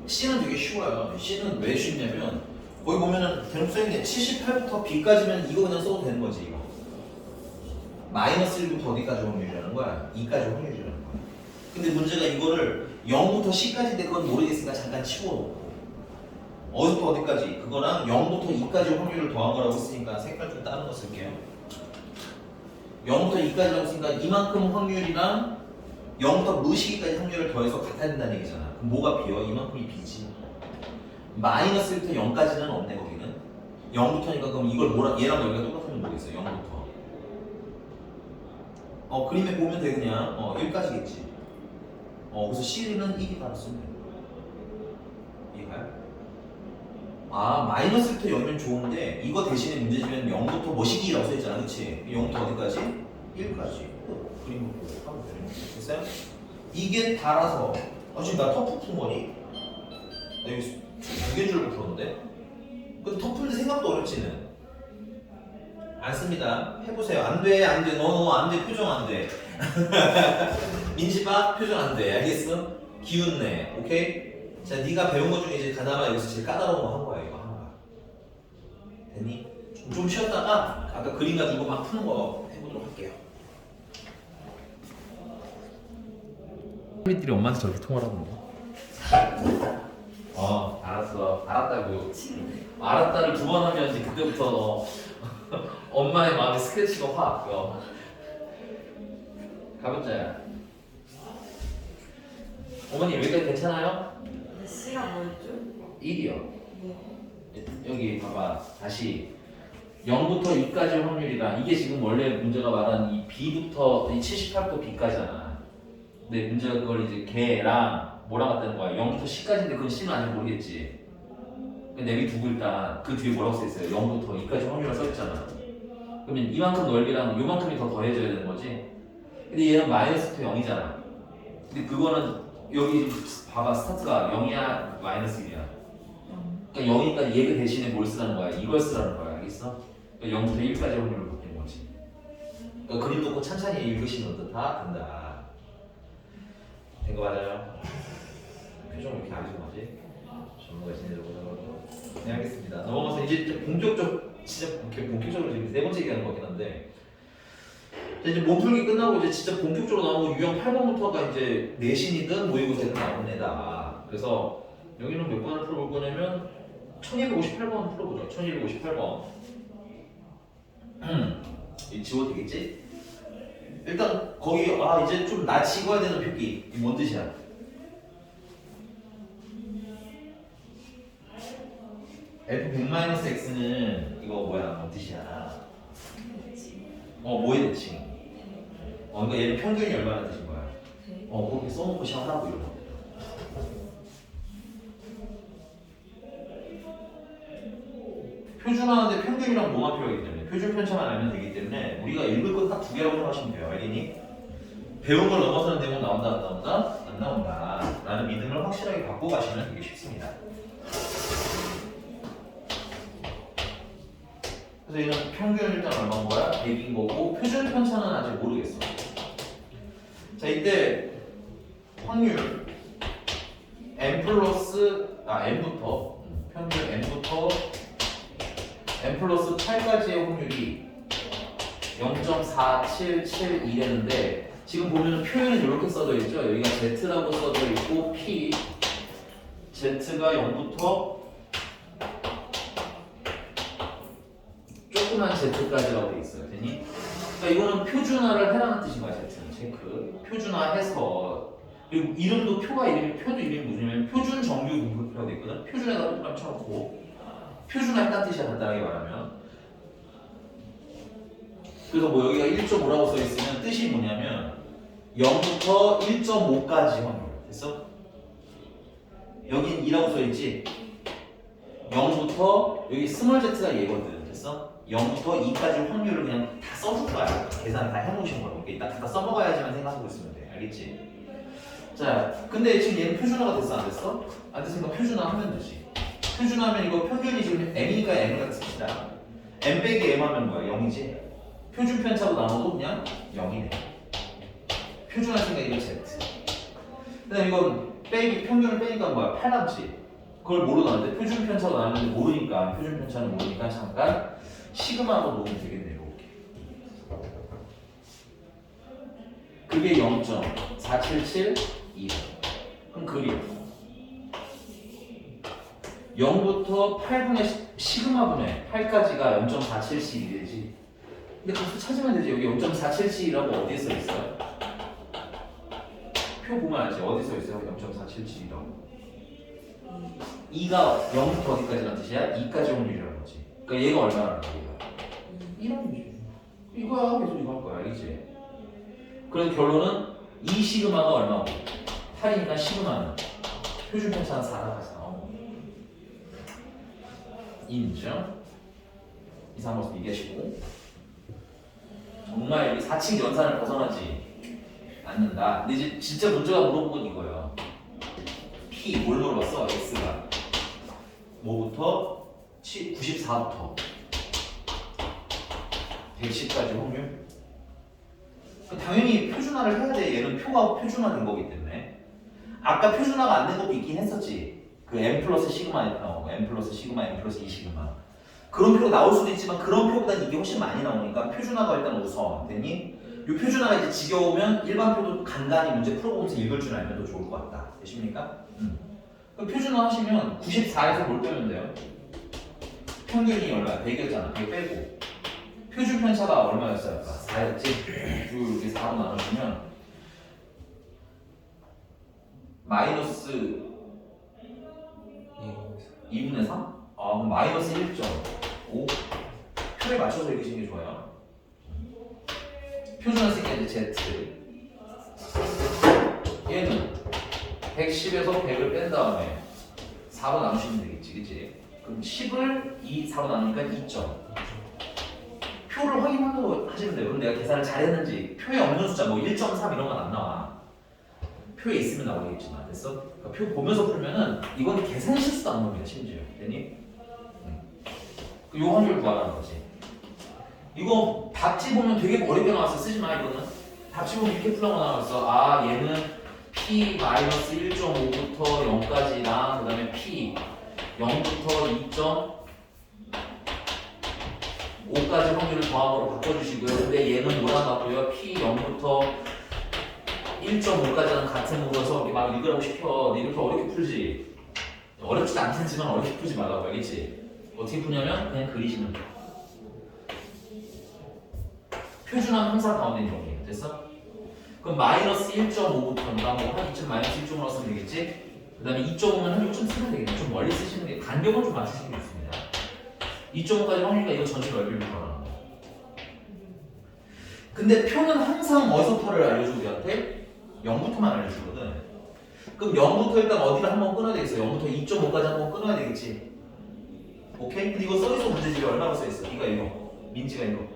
C는 되게 쉬워요. C는 왜 쉽냐면 거기 보면은 대놓고 써있는데 78부터 B까지면 이거 그냥 써도 되는 거지. 이거 마이너스 1부터 어디까지 확률이라는 거야? 2까지 확률이라는 거야. 근데 문제가 이거를 0부터 C까지 된 건 모르겠으니까 잠깐 치워놓고 어디부터 어디까지 그거랑 0부터 2까지 확률을 더한 거라고 했으니까 색깔 좀 다른 거 쓸게요. 0부터 2까지라고 했으니까 이만큼 확률이랑 0부터 무시기까지 확률을 더해서 같아야 된다는 얘기잖아. 그럼 뭐가 비어? 이만큼이 비지. 마이너스 1부터 0까지는 없네 거기는. 0부터니까 그럼 이걸 얘랑 여기가 똑같으면 뭐겠어? 0부터. 그림에 보면 돼 그냥. 1까지겠지. 그래서 C는 1이 바로 쓰면 돼. 이해가요? 아, 마이너스 1부터 0이면 좋은데 이거 대신에 문제지면 0부터 뭐 시기라고 써있잖아. 그치? 0부터 어디까지? 1까지. 그림으로 하면 되는 거지. 됐어요? 이게 달아서 지금 나 터프 푼 거니? 나 여기 두 개인 줄 알고 풀었는데? 근데 터프인데 생각도 어렵지는 않습니다. 해보세요. 안돼 안돼 너 안돼 표정 안돼 민지바 표정 안돼 알겠어? 기운내 오케이? 자 네가 배운 것 중에 이제 그나마 여기서 제일 까다로운 거 한 거야 이거 하나가 됐니? 좀 쉬었다가 아까 그림 가지고 막 푸는 거 해보도록 할게요. 사람들이 엄마한테 저렇게 통화를 하던데. 알았어. 알았다고. 알았다를 두 번 하면 이제 그때부터 너 엄마의 마음에 스크래치가 확. 가보자. 어머니 여기까지 괜찮아요? 근데 C가 뭐였죠? 1이요. 네. 여기 봐봐. 다시 0부터 2까지 확률이랑 이게 지금 원래 문제가 말한 이 B부터 이 78도 B까지잖아. 근데 문제가 그걸 이제 걔랑 뭐랑 같다는 거야. 0부터 10까지인데 그건 C는 아니면 모르겠지. 내비 두고 일단 그 뒤에 뭐라고 써있어요? 0부터 2까지 확률을 써있잖아. 그러면 이만큼 넓이랑 요만큼이 더 더해져야 되는 거지. 근데 얘는 마이너스 0이잖아. 근데 그거는 여기 봐봐 스타트가 0이야 마이너스 1이야. 그러니까 0이니까 얘 그 대신에 뭘 쓰라는 거야? 이걸 쓰라는 거야. 알겠어? 그러니까 0부터 1까지 확률을 바뀌는 거지. 그러니까 그림 놓고 찬찬히 읽으시면 다 된다. 된 거 맞아요? 표정 왜 이렇게 안 좋아하지? 전문가 진행해보자고. 네 알겠습니다. 넘어가서 이제 진짜 본격적으로 지금 세 번째 얘기하는 거긴 한데 이제 몸풀기 끝나고 이제 진짜 본격적으로 나오고 유형 8번부터가 이제 내신이든 모의고사든 나오는 애다. 그래서 여기는 몇 번을 풀어볼 거냐면 1258번 풀어보죠. 1258번. 이 지워도 되겠지? 일단 거기 이제 좀 낯이 익어야 되는 표기. 이게 뭔 뜻이야? f100-x는 이거 뭐야? 뭔 뜻이야? 뭐의 대칭? 그러니까 얘는 평균이 얼마나 뜻인 거야? 네. 그렇게 써놓고 시험하라고 이런 거. 표준화하는데 평균이랑 뭐가 필요하기 때문에 표준 편차만 알면 되기 때문에 우리가 읽을 건 딱 두 개라고 생각하시면 돼요. 알겠니? 배운 걸 넘어서는 내용 나온다 안 나온다? 안 나온다 라는 믿음을 확실하게 갖고 가시면 되게 쉽습니다. 그래서 얘는 평균 일단 얼마인 거야? 100인 거고 표준 편차는 아직 모르겠어. 자 이때 확률 n부터 평균 n부터 n 플러스 8까지의 확률이 0.4771이랬는데 지금 보면 표현은 이렇게 써져 있죠. 여기가 z라고 써져 있고 p z가 0부터 조그만 z까지라고 돼 있어요. 되니? 그러니까 이거는 표준화를 해라는 뜻인 거야. z는 체크 표준화해서 그리고 이름도 표도 이름이 뭐냐면 표준 정규 분포표가 돼 있거든. 표준에다 동그라미 쳐놓고 표준화했다는 뜻이야. 간단하게 말하면. 그래서 뭐 여기가 1.5라고 써 있으면 뜻이 뭐냐면 0부터 1.5까지 확률. 됐어? 여긴 2라고 써 있지. 0부터 여기 스몰 z가 얘거든. 됐어? 0부터 2까지 확률을 그냥 다 써줄 거야. 계산 다 해놓으신 거야. 이따 다 써먹어야지만 생각하고 있으면 돼. 알겠지? 자, 근데 지금 얘는 표준화가 됐어? 안 됐어? 안 됐으니까 표준화하면 되지. 표준화하면 이거 평균이 지금 m이니까 m을 씁시다. m 빼기 m 하면 뭐야? 0이지? 표준 편차로 나눠도 그냥 0이네. 표준화했으니까 이거 z. 그다음 이건 평균을 빼니까 뭐야? 8 남지. 그걸 모르고 나는데 표준 편차로 나누는데 모르니까 표준 편차는 모르니까 잠깐 시그마로 놓으면 되겠네. 이렇게. 그게 0.4772. 그럼 그림 0부터 8분의 시그마분의 8까지가 0.4712되지. 근데 값을 찾으면 되지. 여기 0.477이라고 어디에 써 있어요? 표 보면 알지. 어디 써 있어요? 0.477이라고. 2가 0부터 어디까지라는 뜻이야? 2까지 확률이라는 거지. 그러니까 얘가 얼마라는 거야? 1이라는 거지. 이거야. 계속 이거 할 거야. 알겠지? 그래서 결론은 2 시그마가 얼마고? 8이니까 시그마는 표준 편차는 4라고 나오고. 인정? 이상 모습 얘기하시고. 정말 4층 연산을 벗어나지 않는다. 근데 이제 진짜 문제가 물어본 건 이거예요. P 뭘 물어봤어? X가 뭐부터 94부터 110까지 확률. 당연히 표준화를 해야 돼. 얘는 표가 표준화된 거기 때문에. 아까 표준화가 안 된 것도 있긴 했었지. 그 m 플러스 시그마 이렇게 나오고 m 플러스 시그마, m 플러스 2 시그마. 그런 표가 나올 수도 있지만 그런 표보다는 이게 훨씬 많이 나오니까 표준화가 일단 우선. 됐니? 이 표준화가 이제 지겨우면 일반 표도 간단히 문제 풀어보면서 읽을 줄 알면 더 좋을 것 같다. 되십니까? 그럼 표준화 하시면 94에서 뭘 빼면 돼요? 평균이 얼마야? 100이었잖아. 100 빼고. 표준 편차가 얼마였어요? 4였지? 이렇게 4로 나눠주면 마이너스 2분의 3? 아, 그럼 마이너스 1.5. 표에 맞춰서 읽으시는 게 좋아요. 표준화 쓰니까 이제 Z. 얘는 110에서 100을 뺀 다음에 4로 나누시면 되겠지, 그치? 그럼 10을 4로 나누니까 2점. 표를 확인하고 하시면 돼요. 그럼 내가 계산을 잘했는지. 표에 없는 숫자 뭐 1.3 이런 건 안 나와. 표에 있으면 나오겠지만. 됐어? 그러니까 표 보면서 풀면은 이건 계산 실수도 안 나옵니다. 심지어. 되니? 요 확률 구하라는 거지. 이거 답지 보면 되게 어렵게 나왔어. 쓰지 마 이거는. 답지 보면 이렇게 풀라고 나왔어. 아 얘는 P-1.5부터 0까지랑 그 다음에 P 0부터 2.5까지 확률을 더함으로 바꿔주시고요. 근데 얘는 뭐라고요? P 0부터 1.5까지는 같은 거라서 이렇게 막 읽으라고 시켜. 이렇게 어렵게 풀지. 어렵지도 않지만 어렵게 풀지 말라고 알겠지? 어떻게 푸냐면 그냥 그리시면 돼. 표준화는 항상 가운데 있는 정리예요. 됐어? 그럼 마이너스 1.5부터인가 뭐한 2점 마이너스 1.5로 쓰면 되겠지? 그 다음에 2.5면 한 6점 쓰면 되겠네. 좀 멀리 쓰시는 게 간격은 좀 맞추시는 게 좋습니다. 2.5까지 확률이니까 이거 전체 넓이를 구하라는 거야. 근데 표는 항상 어디서부터를 알려줘 우리한테? 0부터만 알려주거든. 그럼 0부터 일단 어디를 한번 끊어야 되겠어? 0부터 2.5까지 한번 끊어야 되겠지? 오케이? 근데 이거 써있어 문제집에 얼마나 써있어? 이거 민지가 이거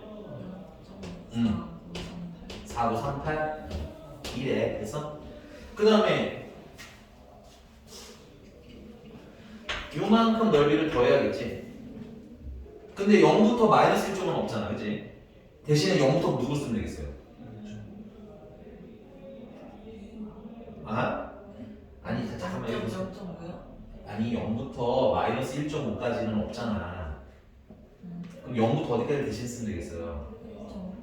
4, 9, 3, 8 이래. 됐어? 그 다음에 요만큼 넓이를 더해야겠지? 근데 0부터 마이너스 1점은 없잖아, 그치? 대신에 0부터 누구 쓰면 되겠어요? 아? 아니, 잠깐만 여기 0.5요? 아니, 0부터 마이너스 1.5까지는 없잖아. 그럼 0부터 어디까지 대신 쓰면 되겠어요?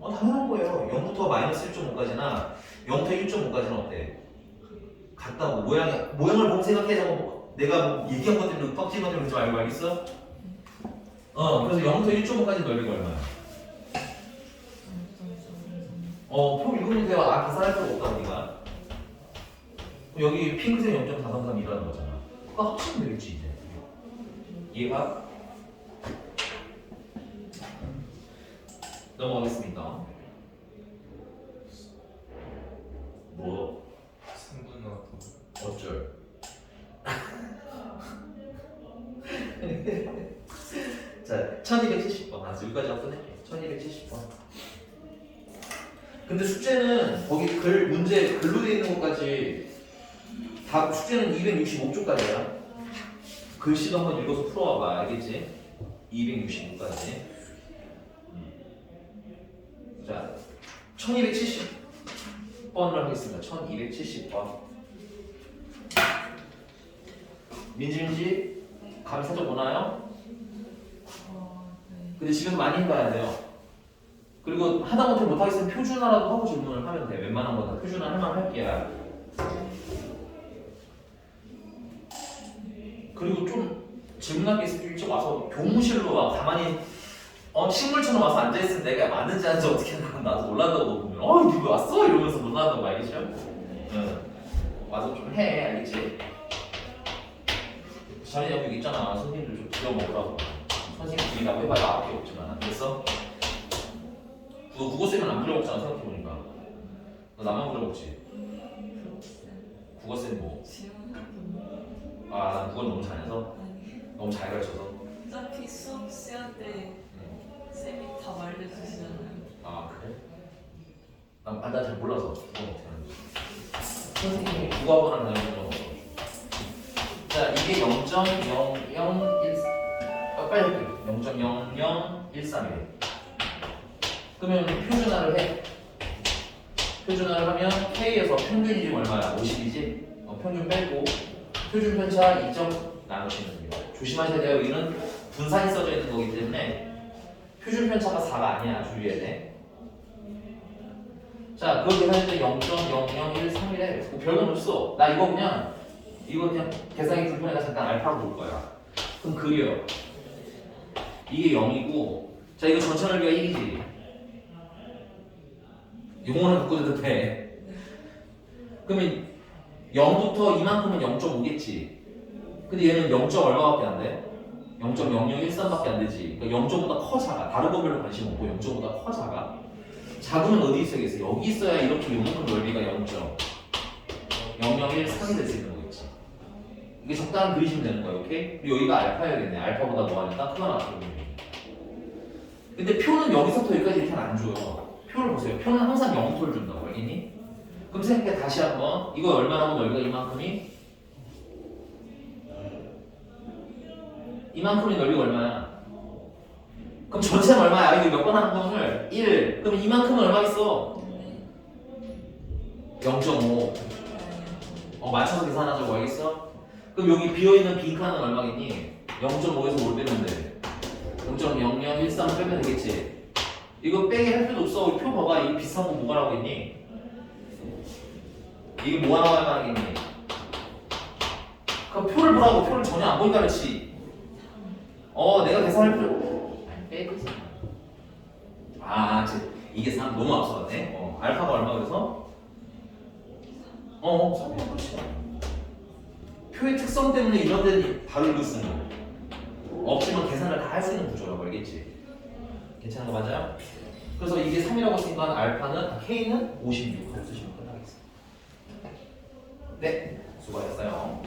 당연한 거예요. 0부터 마이너스 1.5까지나 0부터 1.5까지는 어때? 같다고. 모양을 보면 생각해서 내가 뭐 얘기한 것 때문에 뻑 집어내면 그러지 말고 알겠어? 그래서 0부터 1.5까지 넓이가 얼마야? 표 읽으면 돼요. 계산할 필요가 없다 우리가. 여기 핑크색 0.433이라는 거잖아. 그거 합치면 되겠지 이제. 이해가? 넘어가겠습니다. 뭐? 3분 나왔다고. 어쩔? 자, 1270번. 여기까지 끝낼게. 1270번. 근데 숙제는 거기 문제 글로 돼 있는 것까지 다 숙제는 265쪽까지야. 글씨도 한번 읽어서 풀어와봐. 알겠지? 265까지. 자, 1270번을 하겠습니다. 1270번. 민지 감이 살짝 오나요? 네. 근데 집에서 많이 해봐야 돼요. 그리고 하다못해 못하겠으면 표준화라도 하고 질문을 하면 돼. 웬만한 거 다 표준화 할만 할게요. 그리고 좀 질문할 게 있으면 일찍 와서 교무실로 와. 가만히 식물처럼 와서 앉아있으면 내가 맞는지 안 하는지 어떻게 하나 나도 몰랐다고 보면 니왜 왔어? 이러면서 못 나간다고 알겠죠? 응. 와서 좀 해. 알겠지? 자네 여기 있잖아. 선생님들 좀 들여 먹으라고. 선생님들이라고 해봐야 앞이 없지만. 됐어? 너 국어쌤은 안 부려먹잖아. 생각해보니까. 너 나만 부려먹지? 국어쌤 뭐? 난 국어를 너무 잘해서? 너무 잘 가르쳐서? 어차피 수업 시간 때 쌤이 다 말해주시잖아요. 그래? 난 잘 몰라서 국어 어떻게 하는지. 선생님이 국어학원을 다니는 건 없어. 자, 이게 0.001 빨리 할게. 0.00131. 그러면 표준화를 해. 표준화를 하면 K에서 평균이 지금 얼마야? 50이지? 평균 빼고 표준 편차 2점 나누시면 됩니다. 조심하셔야 돼요. 여기는 분산이 써져 있는 거기 때문에 표준 편차가 4가 아니야. 주의해야 돼. 자, 그거 계산할 때 0.00131에 뭐 별건 없어. 나 이거 그냥 계산이 불편해서 잠깐 알파로 볼 거야. 그럼 그려. 이게 0이고, 자 이거 전체 넓이가 1이지. 요거는 바꿔줘도 돼. 그러면 0부터 이만큼은 0.5겠지. 근데 얘는 0. 얼마밖에 안 돼? 0.0013밖에 안 되지. 그러니까 0.보다 커 작아. 다른 거 별로 관심 없고 0.보다 커 작아. 작으면 어디 있어야겠어? 여기 있어야 이렇게 요만큼 넓이가 0.0013이 될 수 있는 거겠지. 이게 적당히 그리시면 되는 거예요. 오케이? 그리고 여기가 알파여야겠네. 알파보다 뭐 하니까 크거나 같거든요. 근데 표는 여기서부터 여기까지 이렇게 안 줘요. 표를 보세요. 표는 항상 0토를 준다고. 알겠니? 그럼 생각해 다시 한번. 이거 얼마나 하면 넓이가 이만큼이? 이만큼의 넓이가 얼마야? 그럼 전체는 얼마야? 이거 몇 번 하는 거를 1. 그럼 이만큼은 얼마겠어? 0.5. 맞춰서 계산하자고. 알겠어? 그럼 여기 비어있는 빈칸은 얼마겠니? 0.5에서 뭘 빼면 돼? 0.0013 빼면 되겠지? 이거 빼기 할 필요도 없어. 표 봐봐. 이 비싼 거 뭐가라고 했니? 이게 뭐 하나가 말하겠니? 그럼 표를 보라고. 표를 전혀 안 보니까 그렇지. 내가 계산할 필요 빼지. 이게 3 너무 앞서갔네. 알파가 얼마 그래서? 3 그렇지. 표의 특성 때문에 이런 데는 바로 이거 쓰는 거. 없으면 계산을 다 할 수 있는 구조라고. 알겠지? 괜찮은 거 맞아요? 그래서 이게 3이라고 쓰니까 알파는 K는 56 쓰시면 끝나겠습니다. 네, 수고하셨어요.